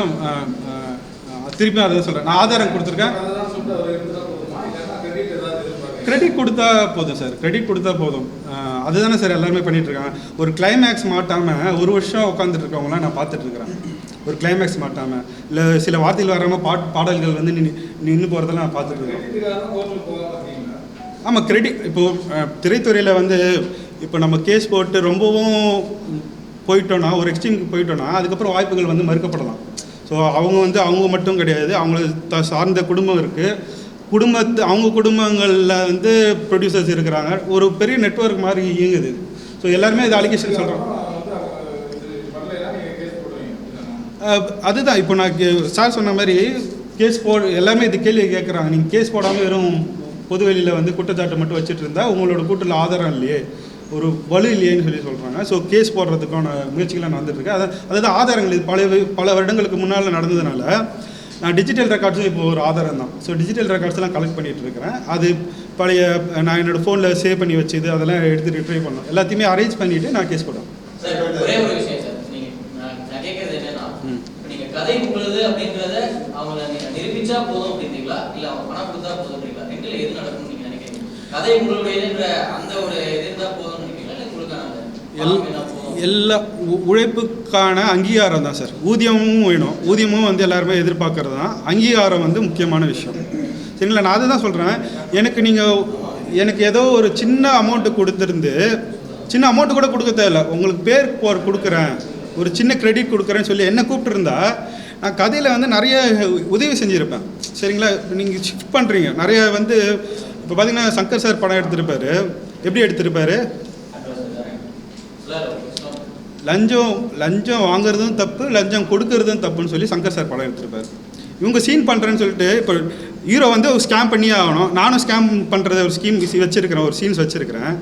திருப்பி அதை தான் சொல்கிறேன். நான் ஆதாரம் கொடுத்துருக்கேன். கிரெடிட் கொடுத்தா போதும் சார், கிரெடிட் கொடுத்தா போதும். அதுதானே சார் எல்லாருமே பண்ணிகிட்ருக்காங்க. ஒரு கிளைமேக்ஸ் மாட்டாமல் 1 வருஷம் உட்காந்துட்டு இருக்கவங்களாம் நான் பார்த்துட்ருக்குறேன். ஒரு கிளைமேக்ஸ் மாட்டாமல் இல்லை சில வார்த்தைகள் வராமல் பாடல்கள் வந்து நின்று போகிறதெல்லாம் நான் பார்த்துட்ருக்கேன். ஆமாம், கிரெடிட் இப்போது திரைத்துறையில் வந்து இப்போ நம்ம கேஸ் போட்டு ரொம்பவும் போயிட்டோன்னா, ஒரு எக்ஸ்ட்ரீமுக்கு போயிட்டோன்னா அதுக்கப்புறம் வாய்ப்புகள் வந்து மறுக்கப்படலாம். ஸோ அவங்க வந்து அவங்க மட்டும் கிடையாது, அவங்கள சார்ந்த குடும்பம் இருக்குது. அவங்க குடும்பங்களில் வந்து ப்ரொடியூசர்ஸ் இருக்கிறாங்க. ஒரு பெரிய நெட்வொர்க் மாதிரி இயங்குது. ஸோ எல்லாருமே இது அலிகேஷன் சொல்கிறோம். அதுதான் இப்போ நான் சார் சொன்ன மாதிரி கேஸ் எல்லாமே இது கேள்வி கேட்குறாங்க. நீங்கள் கேஸ் போடாமல் வெறும் பொதுவெளியில் வந்து குற்றச்சாட்டு மட்டும் வச்சுட்டு இருந்தால் உங்களோட கூட்டில் ஆதாரம் இல்லையே, ஒரு வலு இல்லையேன்னு சொல்கிறாங்க. ஸோ கேஸ் போடுறதுக்கான முயற்சிகளாக நடந்துட்டுருக்கு. அதாவது ஆதாரங்கள் இது பல வருடங்களுக்கு முன்னால் நடந்ததுனால நான் டிஜிட்டல் ரெக்கார்ட்ஸும் இப்போ ஒரு ஆதாரம் தான். ஸோ டிஜிட்டல் ரெக்கார்ட்ஸ்லாம் கலெக்ட் பண்ணிகிட்டு இருக்கிறேன். அது பழைய நான் என்னோடய ஃபோனில் சேவ் பண்ணி வச்சது அதெல்லாம் எடுத்து ரிட்ரை பண்ணோம். எல்லாத்தையுமே அரேஞ்ச் பண்ணிவிட்டு நான் கேஸ் போடுவேன். ஒரே ஒரு விஷயம் சார், நான் கேட்கறது என்னன்னா, நீங்கள் கதை உங்களுது அப்படின்றத அவங்க நிரூபிச்சா போதும் அப்படின்றீங்களா, இல்லை அவங்க பணம் கொடுத்தா போதும் அப்படிங்களா? ரெண்டுல எது நடக்கும்னு நீங்கள் நினைக்கிறீங்க? கதை உங்களுடைய அந்த ஒரு இது இருந்தால் போதும் நினைக்கிறீங்களா, இல்லை உங்களுக்கு எல்லா உழைப்புக்கான அங்கீகாரம் தான் சார். ஊதியமும் வேணும். ஊதியமும் வந்து எல்லாருமே எதிர்பார்க்கறது தான். அங்கீகாரம் வந்து முக்கியமான விஷயம். சரிங்களா? நான் அதுதான் சொல்கிறேன். எனக்கு ஏதோ ஒரு சின்ன அமௌண்ட்டு கொடுத்துருந்து, சின்ன அமௌண்ட்டு கூட கொடுக்க தேவையில்ல, உங்களுக்கு பேர் கொடுக்குறேன், ஒரு சின்ன கிரெடிட் கொடுக்குறேன்னு சொல்லி என்ன கூப்பிட்டுருந்தா நான் கதையில் வந்து நிறைய உதவி செஞ்சுருப்பேன். சரிங்களா? நீங்கள் ஷிஃப்ட் பண்ணுறீங்க நிறைய வந்து. இப்போ பார்த்தீங்கன்னா சங்கர் சார் படம் எடுத்திருப்பாரு. எப்படி எடுத்திருப்பாரு? லஞ்சம் வாங்குறதும் தப்பு, லஞ்சம் கொடுக்கறதும் தப்புன்னு சொல்லி சங்கர் சார் படம் எடுத்திருப்பாரு. இவங்க சீன் பண்ணுறேன்னு சொல்லிட்டு இப்போ ஹீரோ வந்து ஸ்கேம் பண்ணியே ஆகணும். நானும் ஸ்கேம் பண்ணுறத ஒரு ஸ்கீம் வச்சுருக்கிறேன், ஒரு சீன்ஸ் வச்சுருக்கிறேன்.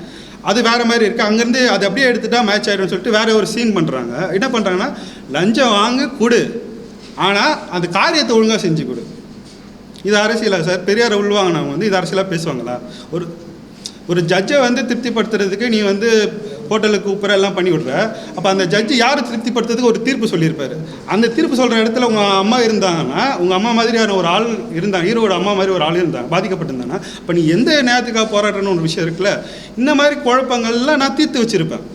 அது வேறு மாதிரி இருக்குது. அங்கேருந்து அது அப்படியே எடுத்துட்டா மேட்ச் ஆகிடும்னு சொல்லிட்டு வேறு ஒரு சீன் பண்ணுறாங்க. என்ன பண்ணுறாங்கன்னா, லஞ்சம் வாங்க கொடு, ஆனால் அந்த காரியத்தை ஒழுங்காக செஞ்சு கொடு. இது அரசியலாக சார்? பெரியாரை உள்வாங்கினவங்க வந்து இது அரசியலாக பேசுவாங்களா? ஒரு ஜட்ஜை வந்து திருப்திப்படுத்துறதுக்கு நீ வந்து ஹோட்டலுக்கு கூப்பிட்ற எல்லாம் பண்ணி விட்ற. அப்போ அந்த ஜட்ஜு யார் திருப்திப்படுத்துறதுக்கு ஒரு தீர்ப்பு சொல்லியிருப்பாரு. அந்த தீர்ப்பு சொல்கிற இடத்துல உங்கள் அம்மா இருந்தாங்கன்னா, உங்கள் அம்மா மாதிரியான ஒரு ஆள் இருந்தாங்க, ஹீரோட அம்மா மாதிரி ஒரு ஆள் இருந்தாங்க, பாதிக்கப்பட்டிருந்தாங்கன்னா, இப்போ நீ எந்த நேரத்துக்காக போராட்டணும்னு ஒரு விஷயம் இருக்குல்ல. இந்த மாதிரி குழப்பங்கள்லாம் நான் தீர்த்து வச்சுருப்பேன்.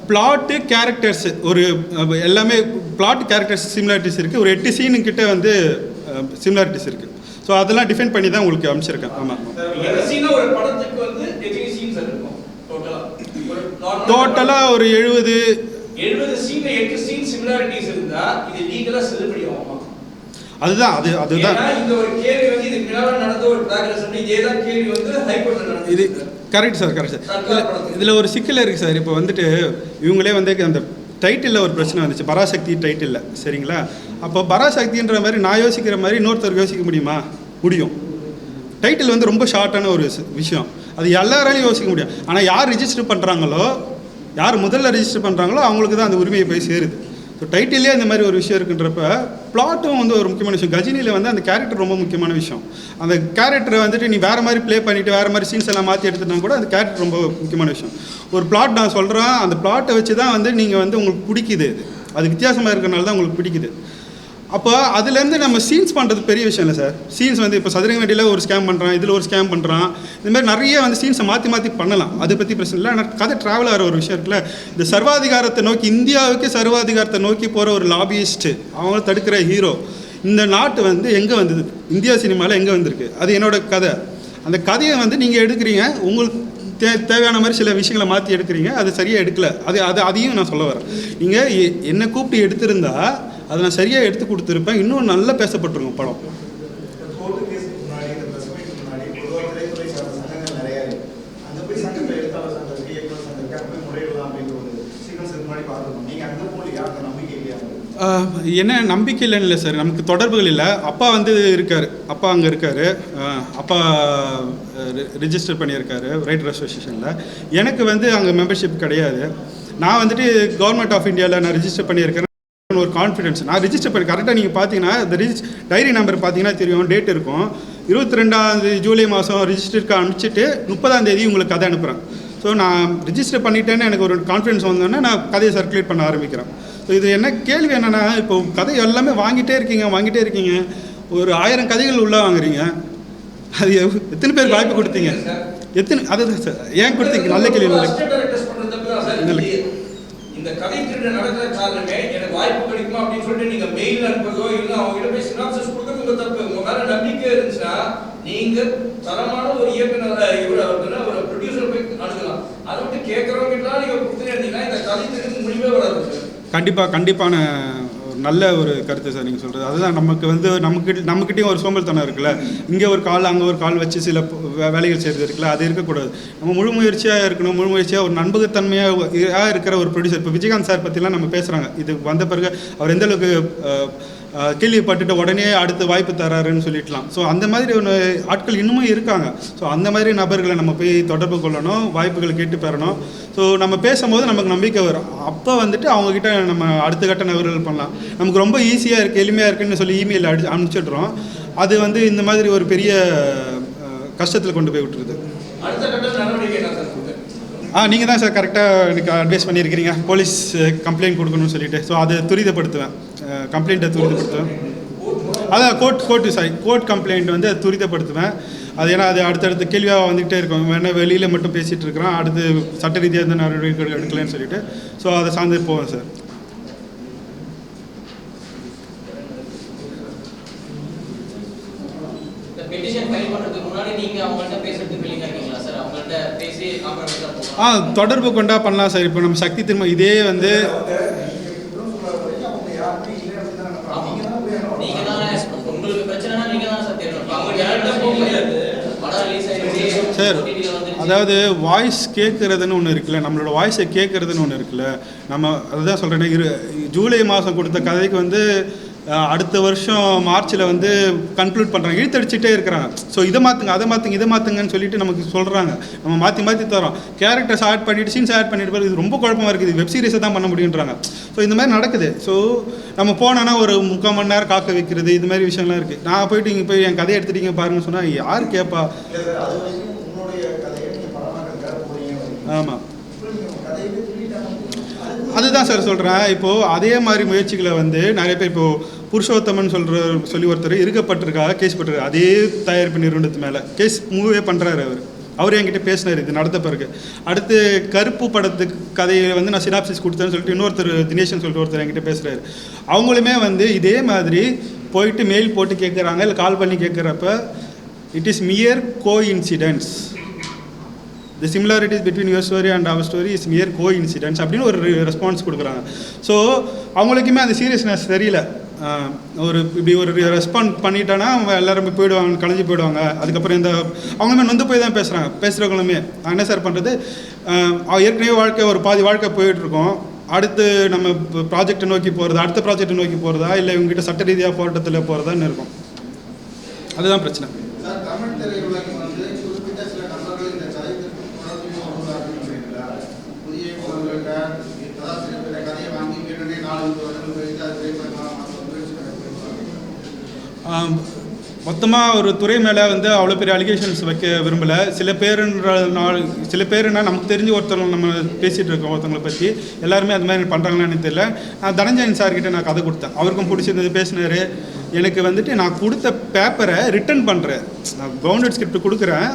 பிளாட்டு கேரக்டர்ஸ் ஒரு எல்லாமே பிளாட் கேரக்டர்ஸ் சிமிலாரிட்டிஸ் இருக்குது. ஒரு 8 சீனு கிட்ட வந்து சிமிலாரிட்டிஸ் இருக்குது. ஸோ அதெல்லாம் டிஃபைன் பண்ணி தான் உங்களுக்கு அனுப்பிச்சிருக்கேன். ஆமாம், டோட்டலாக ஒரு 70 அதுதான். இது கரெக்ட் சார், கரெக்ட் சார். இதில் ஒரு சிக்கல் இருக்குது சார். இப்போ வந்துட்டு இவங்களே வந்து அந்த டைட்டிலில் ஒரு பிரச்சனை வந்துச்சு, பராசக்தி டைட்டிலில். சரிங்களா? அப்போ பராசக்தின்ற மாதிரி நான் யோசிக்கிற மாதிரி இன்னொருத்தர் யோசிக்க முடியும். டைட்டில் வந்து ரொம்ப ஷார்ட்டான ஒரு விஷயம், அது எல்லாராலையும் யோசிக்க முடியும். ஆனால் யார் ரிஜிஸ்டர் பண்ணுறாங்களோ, யார் முதல்ல ரிஜிஸ்டர் பண்ணுறாங்களோ அவங்களுக்கு தான் அந்த உரிமையை போய் சேருது. ஸோ டைட்டிலே இந்த மாதிரி ஒரு விஷயம் இருக்குன்றப்ப பிளாட்டும் வந்து ஒரு முக்கியமான விஷயம். கஜினியில் வந்து அந்த கேரக்டர் ரொம்ப முக்கியமான விஷயம். அந்த கேரக்டரை வந்துட்டு நீ வேறு மாதிரி ப்ளே பண்ணிவிட்டு வேறு மாதிரி சீன்ஸ் எல்லாம் மாற்றி எடுத்துட்டா கூட அந்த கேரக்டர் ரொம்ப முக்கியமான விஷயம். ஒரு பிளாட் நான் சொல்கிறேன், அந்த பிளாட்டை வச்சு தான் வந்து நீங்கள் வந்து உங்களுக்கு பிடிக்குது, அது வித்தியாசமாக இருக்கிறனால தான் உங்களுக்கு பிடிக்குது. அப்போ அதுலேருந்து நம்ம சீன்ஸ் பண்ணுறது பெரிய விஷயம் இல்லை சார். சீன்ஸ் வந்து இப்போ சதுரங்கவேண்டியில் ஒரு ஸ்கேம் பண்ணுறான், இதில் ஒரு ஸ்கேம் பண்ணுறான், இந்த மாதிரி நிறைய வந்து சீன்ஸை மாற்றி பண்ணலாம். அதை பற்றி பிரச்சனை இல்லை. ஆனால் கதை ட்ராவல் ஆகிற ஒரு விஷயம் இருக்குல்ல, இந்த சர்வாதிகாரத்தை நோக்கி, இந்தியாவுக்கு சர்வாதிகாரத்தை நோக்கி போகிற ஒரு லாபியிஸ்ட்டு, அவங்கள தடுக்கிற ஹீரோ. இந்த நாட்டு வந்து எங்கே வந்தது, இந்தியா சினிமாவில் எங்கே வந்திருக்கு, அது என்னோட கதை. அந்த கதையை வந்து நீங்கள் எடுக்கிறீங்க, உங்களுக்கு தேவையான மாதிரி சில விஷயங்களை மாற்றி எடுக்கிறீங்க, அது சரியாக எடுக்கலை. அதையும் நான் சொல்ல வரேன். நீங்கள் என்னை கூப்பிட்டு எடுத்திருந்தா அதை நான் சரியாக எடுத்து கொடுத்துருப்பேன், இன்னும் நல்லா பேசப்பட்டிருக்கும் படம். என்ன நம்பிக்கை இல்லைன்னு இல்லை சார், நமக்கு தொடர்புகள் இல்லை. அப்பா வந்து இருக்கார், அப்பா அங்கே இருக்கார், அப்பா ரிஜிஸ்டர் பண்ணியிருக்காரு ரைட்டர் அசோசியேஷனில். எனக்கு வந்து அங்கே மெம்பர்ஷிப் கிடையாது. நான் வந்துட்டு கவர்மெண்ட் ஆஃப் இந்தியாவில் நான் ரிஜிஸ்டர் பண்ணியிருக்கேன். ஒரு கான்ஃபிடென்ஸ் நான் ரிஜிஸ்டர் பண்ணி கரெக்டாக நீங்கள் பார்த்தீங்கன்னா இந்த டைரி நம்பர் பார்த்தீங்கன்னா தெரியும், டேட் இருக்கும். 22 ஜூலை மாதம் ரிஜிஸ்டருக்கு அனுப்பிச்சிட்டு 30 உங்களுக்கு கதை அனுப்புகிறேன். ஸோ நான் ரிஜிஸ்டர் பண்ணிட்டேன்னு எனக்கு ஒரு கான்ஃபிடென்ஸ் வந்தோன்னே நான் கதையை சர்க்குலேட் பண்ண ஆரம்பிக்கிறேன். ஸோ இது என்ன கேள்வி என்னென்னா, இப்போ கதை எல்லாமே வாங்கிட்டே இருக்கீங்க, ஒரு 1000 கதைகள் உள்ளே வாங்குறீங்க, அது எத்தனை பேருக்கு வாய்ப்பு கொடுத்தீங்க? அதுதான் சார், ஏன் கொடுத்தீங்க? நல்ல கேள்வி. இந்த கதை திருட்டு நடக்கிற காரணமே எனக்கு வாய்ப்பு கிடைக்குமா அப்படின்னு சொல்லிட்டு நீங்க மெயில் அனுப்புறதோ இல்ல அவங்க கிட்ட போய் சினாப்சிஸ் கொடுக்கறது உங்க தப்பு. உங்க மேல நம்பிக்கை இருந்துச்சுன்னா நீங்க தரமான ஒரு இயக்குனர் ஒரு ப்ரொடியூசர் போய் அணுகலாம். அதை விட்டு கேட்கறவங்க கிட்ட நீங்க கொடுத்துட்டே இருந்தீங்கன்னா இந்த கதை திருட்டு முடிவே வராது. கண்டிப்பான நல்ல ஒரு கருத்து சார் நீங்கள் சொல்கிறது. அதுதான் நமக்கு வந்து நம்மக்கிட்டையும் ஒரு சோம்பல்தனம் இருக்குல்ல, இங்கே ஒரு கால் அங்கே ஒரு கால் வச்சு சில வேலைகள் செய்கிறது இருக்குல்ல, அது இருக்கக்கூடாது. நம்ம முழு முயற்சியாக இருக்கணும். முழு முயற்சியாக ஒரு நண்பகத்தன்மையாக இருக்கிற ஒரு ப்ரொடியூசர். இப்போ விஜயகாந்த் சார் பற்றிலாம் நம்ம பேசுகிறாங்க. இது வந்த பிறகு அவர் எந்த அளவுக்கு கேள்விப்பட்டுட்டு உடனே அடுத்து வாய்ப்பு தராருன்னு சொல்லிடலாம். ஸோ அந்த மாதிரி ஒரு ஆட்கள் இன்னமும் இருக்காங்க. ஸோ அந்த மாதிரி நபர்களை நம்ம போய் தொடர்பு கொள்ளணும், வாய்ப்புகளை கேட்டு பெறணும். ஸோ நம்ம பேசும்போது நமக்கு நம்பிக்கை வரும். அப்போ வந்துட்டு அவங்கக்கிட்ட நம்ம அடுத்த கட்ட நகர்கள் பண்ணலாம். நமக்கு ரொம்ப ஈஸியாக இருக்குது, எளிமையாக இருக்குன்னு சொல்லி இமெயில் அனுப்பிச்சிடுறோம். அது வந்து இந்த மாதிரி ஒரு பெரிய கஷ்டத்தில் கொண்டு போய் விட்டுருது. நீங்கள் தான் சார் கரெக்டாக எனக்கு அட்வைஸ் பண்ணியிருக்கிறீங்க. போலீஸ் கம்ப்ளைண்ட் கொடுக்கணும்னு சொல்லிட்டு. ஸோ அதை துரிதப்படுத்துவேன், கம்ப்ளைண்ட்டை துரிதப்படுத்துவேன். அதான் கோர்ட் கம்ப்ளைண்ட் வந்து அதை துரிதப்படுத்துவேன். அது ஏன்னா அது அடுத்தடுத்த கேள்வியாக வந்துகிட்டே இருக்கும். வேணா வெளியில் மட்டும் பேசிகிட்டு இருக்கிறான், அடுத்து சட்ட ரீதியாக எந்த நடவடிக்கை எடுக்கலன்னு சொல்லிட்டு. ஸோ அதை சார்ந்து போவேன் சார். பெட்டிஷன் ஃபைல் பண்றதுக்கு முன்னாடி நீங்க அவங்கள்ட்ட பேசுறதுக்கு willing ஆ இருக்கீங்களா சார்? அவங்கள்ட்ட பேசி காம்ப்ரமைஸா போகலாம். தொடர்பு கொண்டா பண்ணலாம் சார். இப்போ நம்ம சக்தி திரும்ப இதே வந்து நீங்க தானே உங்களுக்கு பிரச்சனைனா நீங்க தானே சார் தேடணும். அவங்க யார்கிட்ட போக முடியாது. படம் ரிலீஸ் ஆயிடுச்சு சார், OTT ல வந்துருச்சு. அதாவது வாய்ஸ் கேட்குறதுன்னு ஒன்று இருக்குல்ல, நம்மளோட வாய்ஸை கேட்குறதுன்னு ஒன்று இருக்குல்ல. நம்ம அதுதான் சொல்கிறேன், ஜூலை மாதம் கொடுத்த கதைக்கு வந்து அடுத்த வருஷம் மார்ச்சில் வந்து கன்க்ளூட் பண்ணுறாங்க, இழுத்தடிச்சிட்டே இருக்கிறாங்க. ஸோ இதை மாற்றுங்க அதை மாற்றுங்க இதை மாற்றுங்கன்னு சொல்லிட்டு நமக்கு சொல்கிறாங்க. நம்ம மாற்றி மாற்றி தரோம், கேரக்டர்ஸ் ஆட் பண்ணிவிட்டு சீன்ஸ் ஆட் பண்ணிட்டு இது ரொம்ப குழப்பமாக இருக்குது, வெப் சீரிஸை தான் பண்ண முடியுன்றாங்க. ஸோ இந்த மாதிரி நடக்குது. ஸோ நம்ம போனோன்னா ஒரு 3/4 மணி நேரம் காக்க வைக்கிறது, இது மாதிரி விஷயம்லாம் இருக்குது. நான் போயிட்டு இங்கே போய் என் கதையை எடுத்துட்டீங்க பாருங்கன்னு சொன்னால் யார் கேட்பா? ஆமாம், அதுதான் சார் சொல்கிறேன். இப்போது அதே மாதிரி முயற்சிகளை வந்து நிறைய பேர் இப்போது புருஷோத்தமன் சொல்லி ஒருத்தர் இருக்கப்பட்டிருக்காக கேஸ் போட்டிருக்காரு. அதே தயாரிப்பு நிறுவனத்து மேலே கேஸ் மூவே பண்ணுறாரு. அவர் என்கிட்ட பேசினார் இது நடத்த பிறகு. அடுத்து கருப்பு படத்துக்கு கதையை வந்து நான் சினாப்சிஸ் கொடுத்தேன்னு சொல்லிட்டு இன்னொருத்தர் தினேஷன் சொல்லிட்டு ஒருத்தர் என்கிட்ட பேசுகிறாரு. அவங்களுமே வந்து இதே மாதிரி போயிட்டு மெயில் போட்டு கேட்குறாங்க, இல்லை கால் பண்ணி கேட்குறப்ப it is மியர் coincidence. The similarities between your story and our story is mere coincidence அப்படின்னு ஒரு ரெஸ்பான்ஸ் கொடுக்குறாங்க. ஸோ அவங்களுக்குமே அந்த சீரியஸ்னஸ் தெரியல. ஒரு இப்படி ஒரு ரெஸ்பாண்ட் பண்ணிட்டானா அவங்க எல்லாருமே போயிடுவாங்க, கலைஞ்சி போயிடுவாங்க. அதுக்கப்புறம் இந்த அவங்களுமே நொந்து போய் தான் பேசுகிறாங்க. பேசுகிறவங்களுமே என்ன சார் பண்ணுறது, ஏற்கனவே வாழ்க்கை ஒரு பாதி வாழ்க்கை போயிட்டுருக்கோம், அடுத்து நம்ம ப்ராஜெக்டை நோக்கி போகிறதா, அடுத்த ப்ராஜெக்டை நோக்கி போகிறதா, இல்லை இவங்ககிட்ட சட்ட ரீதியாக போராட்டத்தில் போகிறதான்னு இருக்கும். அதுதான் பிரச்சனை. மொத்தமாக ஒரு துறை மேலே வந்து அவ்வளோ பெரிய அலிகேஷன்ஸ் வைக்க விரும்பலை. சில பேருன்னா நமக்கு தெரிஞ்ச ஒருத்தவங்க நம்ம பேசிகிட்டு இருக்கோம், ஒருத்தவங்களை பற்றி எல்லாருமே அது மாதிரி பண்ணுறாங்கன்னு எனக்கு தெரியல. நான் தனஞ்சயன் சார்கிட்ட நான் கதை கொடுத்தேன், அவருக்கும் பிடிச்சிருந்தது, பேசினார். எனக்கு வந்துட்டு நான் கொடுத்த பேப்பரை ரிட்டன் பண்ணுறேன், நான் பவுண்டட் ஸ்கிரிப்ட் கொடுக்குறேன்,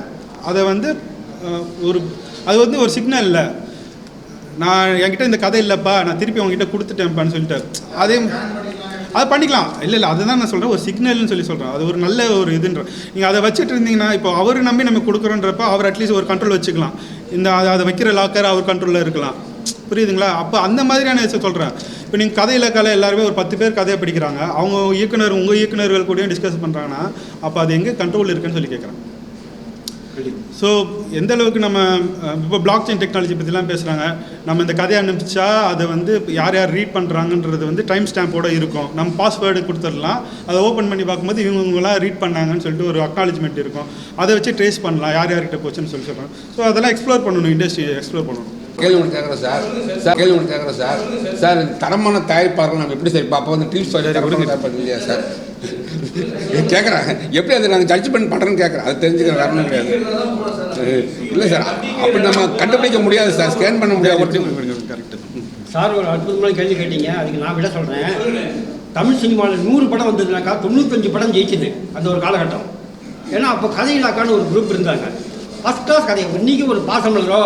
அதை வந்து அது வந்து ஒரு சிக்னல் இல்லை, நான் என்கிட்ட இந்த கதை இல்லைப்பா, நான் திருப்பி அவங்ககிட்ட கொடுத்துட்டேன்ப்பான்னு சொல்லிட்டு அதே அது பண்ணிக்கலாம். இல்லை அதுதான் நான் சொல்கிறேன், ஒரு சிக்னல்னு சொல்கிறேன். அது ஒரு நல்ல ஒரு இதுன்ற நீங்கள் அதை வச்சுட்டு இருந்தீங்கன்னா இப்போ அவர் நம்பி நம்ம கொடுக்குறோன்றப்ப அவர் அட்லீஸ்ட் ஒரு கண்ட்ரோல் வச்சுக்கலாம். இந்த அதை வைக்கிற லாக்கர் அவர் கண்ட்ரோலில் இருக்கலாம். புரியுதுங்களா? அப்போ அந்த மாதிரியான விஷயம் சொல்கிறேன். இப்போ நீங்கள் கதையில் எல்லாருமே ஒரு 10 பேர் கதையை படிக்கிறாங்க, அவங்க உங்கள் இயக்குநர்கள் கூடயும் டிஸ்கஸ் பண்ணுறாங்கன்னா அப்போ அது எங்கே கண்ட்ரோல் இருக்குன்னு சொல்லி கேட்குறேன். ஸோ எந்த அளவுக்கு நம்ம இப்போ பிளாக் செயின் டெக்னாலஜி பற்றிலாம் பேசுகிறாங்க. நம்ம இந்த கதையை அனுப்பிச்சா அதை வந்து யார் யார் ரீட் பண்ணுறாங்கன்றது வந்து டைம் ஸ்டாம்போடு இருக்கும். நம்ம பாஸ்வேர்டு கொடுத்துடலாம், அதை ஓப்பன் பண்ணி பார்க்கும்போது இவங்களாம் ரீட் பண்ணாங்கன்னு சொல்லிட்டு ஒரு அக்னாலஜ்மெண்ட் இருக்கும். அதை வச்சு ட்ரேஸ் பண்ணலாம் யார் யார்கிட்ட போச்சுன்னு சொல்கிறோம். ஸோ அதெல்லாம் எக்ஸ்ப்ளோர் பண்ணணும், இண்டஸ்ட்ரி எக்ஸ்ப்ளோர் பண்ணணும். கேள்வி ஒன்று கேட்குறேன் சார் தரமான தயாரிப்பார்கள் நம்ம எப்படி சார் அப்போ வந்து டீம்ஸ் இல்லையா சார் கேட்குறேன், எப்படி அதை நாங்கள் ஜட்ஜ்மெண்ட் பண்ணுறேன்னு கேட்குறேன். அது தெரிஞ்சுக்கிற காரணம் கிடையாது. இல்லை சார், அப்படி நம்ம கண்டுபிடிக்க முடியாது சார், ஸ்கேன் பண்ண முடியாது. கரெக்டு சார், ஒரு அற்புதமான கேள்வி கேட்டீங்க. அதுக்கு நான் விட சொல்கிறேன். தமிழ் சினிமாவில் 100 படம் வந்ததுனாக்கா 95 படம் ஜெயிச்சுது அந்த ஒரு காலகட்டம். ஏன்னா அப்போ கதையிலாக்கான ஒரு குரூப் இருந்தாங்க, ஃபஸ்ட் கிளாஸ் கதை. இன்றைக்கி ஒரு பாசமலரோ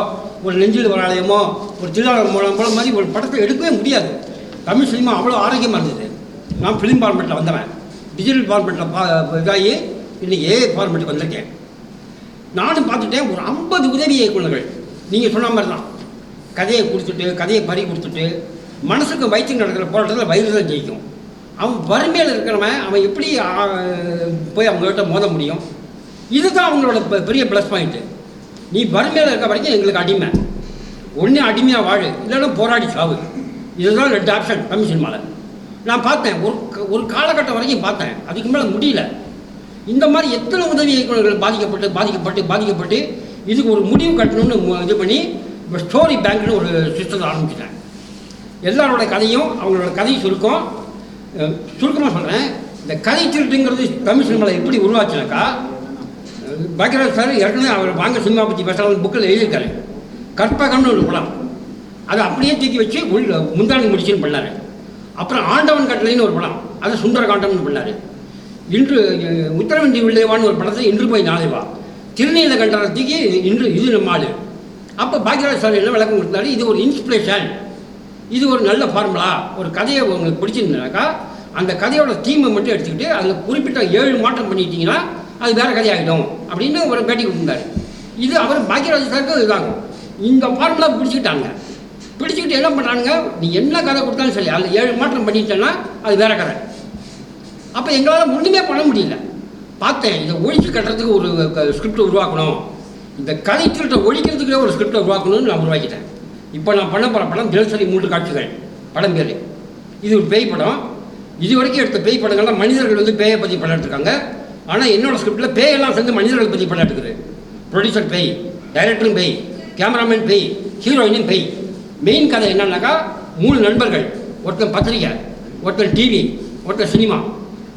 ஒரு நெஞ்சில் ஒரு ஆலயமோ ஒரு திருநாள் மூலம் மாதிரி ஒரு படத்தை எடுக்கவே முடியாது. தமிழ் சினிமா அவ்வளோ ஆரோக்கியமாக இருந்தது. நான் ஃபிலிம் ஃபார்மெட்டில் வந்தவன், டிஜிட்டல் ஃபார்மெட்டில் இதாகி இன்றைக்கி ஏஐ ஃபார்மெட்டுக்கு வந்திருக்கேன். நானும் பார்த்துட்டேன், ஒரு 50 உதவி இயக்குநர்கள் நீங்கள் சொன்ன மாதிரி தான் கதையை கொடுத்துட்டு கதையை பறி கொடுத்துட்டு மனசுக்கு வயிற்று நடக்கிற போராட்டத்தில் வயிறு தான் ஜெயிக்கும். அவன் வறுமையில் இருக்கிறவன் அவன் எப்படி போய் அவங்ககிட்ட மோத முடியும்? இதுதான் அவங்களோட பெரிய ப்ளஸ் பாயிண்ட்டு. நீ வறுமையில் இருக்க வரைக்கும் எங்களுக்கு அடிமை, ஒன்று அடிமையாக வாழு, இல்லைன்னா போராடி சாவு. இதுதான் 2 ஆப்ஷன் தமிழ் சினிமாவில். நான் பார்த்தேன், ஒரு காலகட்டம் வரைக்கும் பார்த்தேன், அதுக்கு மேலே முடியல. இந்த மாதிரி எத்தனை உதவி இயக்குநர்கள் பாதிக்கப்பட்டு இதுக்கு ஒரு முடிவு கட்டணும்னு இது பண்ணி இப்போ ஸ்டோரி பேங்க்னு ஒரு சிஸ்டத்தை ஆரம்பிச்சிட்டேன். எல்லாரோட கதையும் அவங்களோட கதை சுருக்கமாக சொல்கிறேன். இந்த கதை திருட்டுங்கிறது தமிழ் சினிமாவில் எப்படி உருவாச்சுனாக்கா, பாக்கியராஜ் சார் ஏற்கனவே அவர் வாங்க சினிமா பற்றி பேசுகிற புக்கில் எழுதியிருக்காரு. கற்பகம்னு ஒரு படம், அதை அப்படியே தூக்கி வச்சு முந்தாணி முடிச்சுன்னு பண்ணார். அப்புறம் ஆண்டவன் கட்டளைன்னு ஒரு படம், அதை சுந்தரகாண்டம்னு பண்ணார். இன்று உத்தரவின்றி உள்ளேவான்னு ஒரு படத்தை இன்று போய் நாளை வா, திருநீலகண்டரத்துக்கு இன்று இது நம்ம ஆளு. அப்போ பாக்யராஜ் சார் என்ன விளக்கம் கொடுத்தாரு, இது ஒரு இன்ஸ்பிரேஷன், இது ஒரு நல்ல ஃபார்முலா. ஒரு கதையை உங்களுக்கு பிடிச்சிருந்தாக்கா அந்த கதையோட தீமை மட்டும் எடுத்துக்கிட்டு அதில் குறிப்பிட்ட 7 மாற்றம் பண்ணிட்டீங்கன்னா அது வேறு கதையாகிடும் அப்படின்னு ஒரு பேட்டி கொடுத்துருந்தாரு. இது அவர் பாக்யராஜ் சாருக்கு இதாகும். இந்த ஃபார்முலா பிடிச்சிக்கிட்டு என்ன பண்ணுறாங்க, நீ என்ன கதை கொடுத்தாலும் சரி அதில் 7 மாற்றம் பண்ணிட்டேன்னா அது வேறு கதை. அப்போ எங்களால் ஒன்றுமே பண்ண முடியல. பார்த்தேன், இதை ஒழிச்சு கட்டுறதுக்கு ஒரு ஸ்கிரிப்டை உருவாக்கணும், இந்த கதை திருட்டை ஒழிக்கிறதுக்குள்ளே ஒரு ஸ்கிரிப்டை உருவாக்கணும்னு நான் உருவாக்கிட்டேன். இப்போ நான் பண்ண போகிற படம் தினசரி 3 காட்சிகள் படம் பேர். இது ஒரு பேய் படம். இது வரைக்கும் எடுத்த பேய் படங்கள்லாம் மனிதர்கள் வந்து பேயை பற்றி படம் எடுத்துருக்காங்க. ஆனால் என்னோடய ஸ்கிரிப்டில் பேயெல்லாம் சேர்ந்து மனிதர்கள் பற்றி படம் எடுக்குது. ப்ரொடியூசர் பேய், டைரக்டரும் பேய், கேமராமேன் பேய், ஹீரோயினும் பேய். மெயின் கதை என்னன்னாக்கா 3 நண்பர்கள், ஒருத்தன் பத்திரிக்கை, ஒருத்தன் டிவி, ஒருத்தன் சினிமா.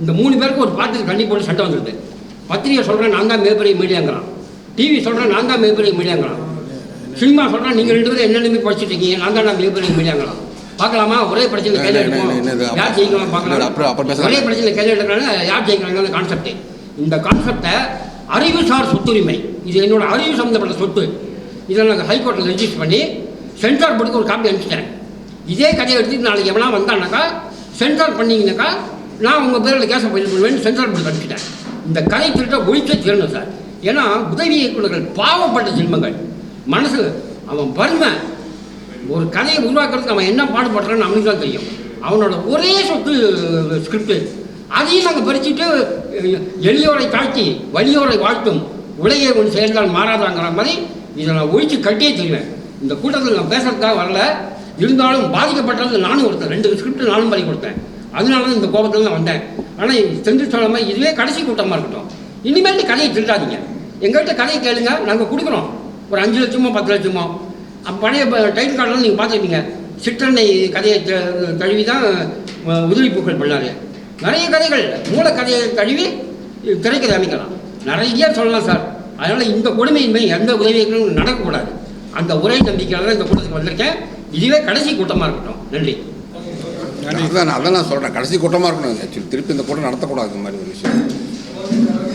இந்த 3 பேருக்கு ஒரு பாட்டுக்கு தண்ணி போட்டு சண்டை வந்துடுது. பத்திரிகை சொல்கிறேன் நான் தான் மிகப்பெரிய மீடியாங்கிறான், டிவி சொல்கிறேன் நான் தான் மிகப்பெரிய மீடியாங்கிறான், சினிமா சொல்கிறேன் நீங்கள் 2 பேரும் என்னென்ன படிச்சுட்டீங்க நான் தான் மிகப்பெரிய மீடியாங்கிறான். பார்க்கலாமா? ஒரே பிரச்சனை கையில் எடுக்கணும், யார் ஜெயிக்கலாம் பார்க்கலாம். ஒரே பிரச்சனை கையில் எடுக்கிறாங்க, யார் ஜெயிக்கிறாங்க கான்செப்ட். இந்த கான்செப்டை அறிவுசார் சொத்துரிமை, இது என்னோட அறிவு சம்மந்தப்பட்ட சொத்து, இதை நாங்கள் ஹைகோர்ட்டில் ரெஜிஸ்டர் பண்ணி சென்சார் போர்டுக்கு ஒரு காப்பி அனுப்பிச்சிட்டேன். இதே கதையை எடுத்துட்டு நாளைக்கு எவனா வந்தான்னாக்கா சென்சார் பண்ணிங்கனாக்கா நான் உங்கள் பேரில் கேஸை ஃபைல் பண்ணுவேன், சென்சார் போர்டு அனுப்பிச்சிட்டேன். இந்த கதை திருட்ட ஒழிச்சே தீரணும் சார். ஏன்னா உதவி இயக்குநர்கள் பாவப்பட்ட சில்மங்கள், மனசு அவன் வறுமை. ஒரு கதையை உருவாக்குறதுக்கு அவன் என்ன பாடுபடுறான்னு அவனுக்கு தான் தெரியும். அவனோட ஒரே சொத்து ஸ்கிரிப்டு, அதையும் நாங்கள் பறிச்சுட்டு எளியோரை தாழ்த்தி வலியோரை வாழ்த்தும் உலகை ஒன்று சேர்ந்தால் மாறாதாங்கிற மாதிரி இதை நான் ஒழிச்சு கட்டியே தெரிவேன். இந்த கூட்டத்தில் நான் பேசுறதுக்காக வரல, இருந்தாலும் பாதிக்கப்பட்டது நானும் ஒருத்தன். 2 ஸ்கிரிப்ட் நானும் பறி கொடுத்தேன். அதனால தான் இந்த கோபத்தில் தான் வந்தேன். ஆனால் செஞ்சு சொல்லாமல் இதுவே கடைசி கூட்டமாக இருக்கட்டும். இனிமேல் கதையை திருட்டாதீங்க, எங்கள்கிட்ட கதையை கேளுங்க, நாங்கள் கொடுக்குறோம். ஒரு 5 லட்சமோ 10 லட்சமோ. பழைய டைட்டில் கார்டெலாம் நீங்கள் பார்த்துருப்பீங்க. சிற்றன்னை கதையை தழுவி தான் உதிரி பூக்கள் பண்ணார். நிறைய கதைகள் மூல கதையை தழுவி திரைக்கதை அமைக்கலாம், நிறைய சொல்லலாம் சார். அதனால் இந்த கொடுமையின்மை எந்த உதவிகளும் நடக்கக்கூடாது. அந்த ஒரே நம்பிக்கையால் தான் இந்த கூட்டத்துக்கு வந்திருக்கேன். இதுவே கடைசி கூட்டமாக இருக்கட்டும். நன்றி. அதான் நான் சொல்கிறேன், கடைசி கூட்டமாக இருக்கணும். ஆக்சுவலி திருப்பி இந்த கூட்டம் நடத்தக்கூடாது. இந்த மாதிரி ஒரு விஷயம்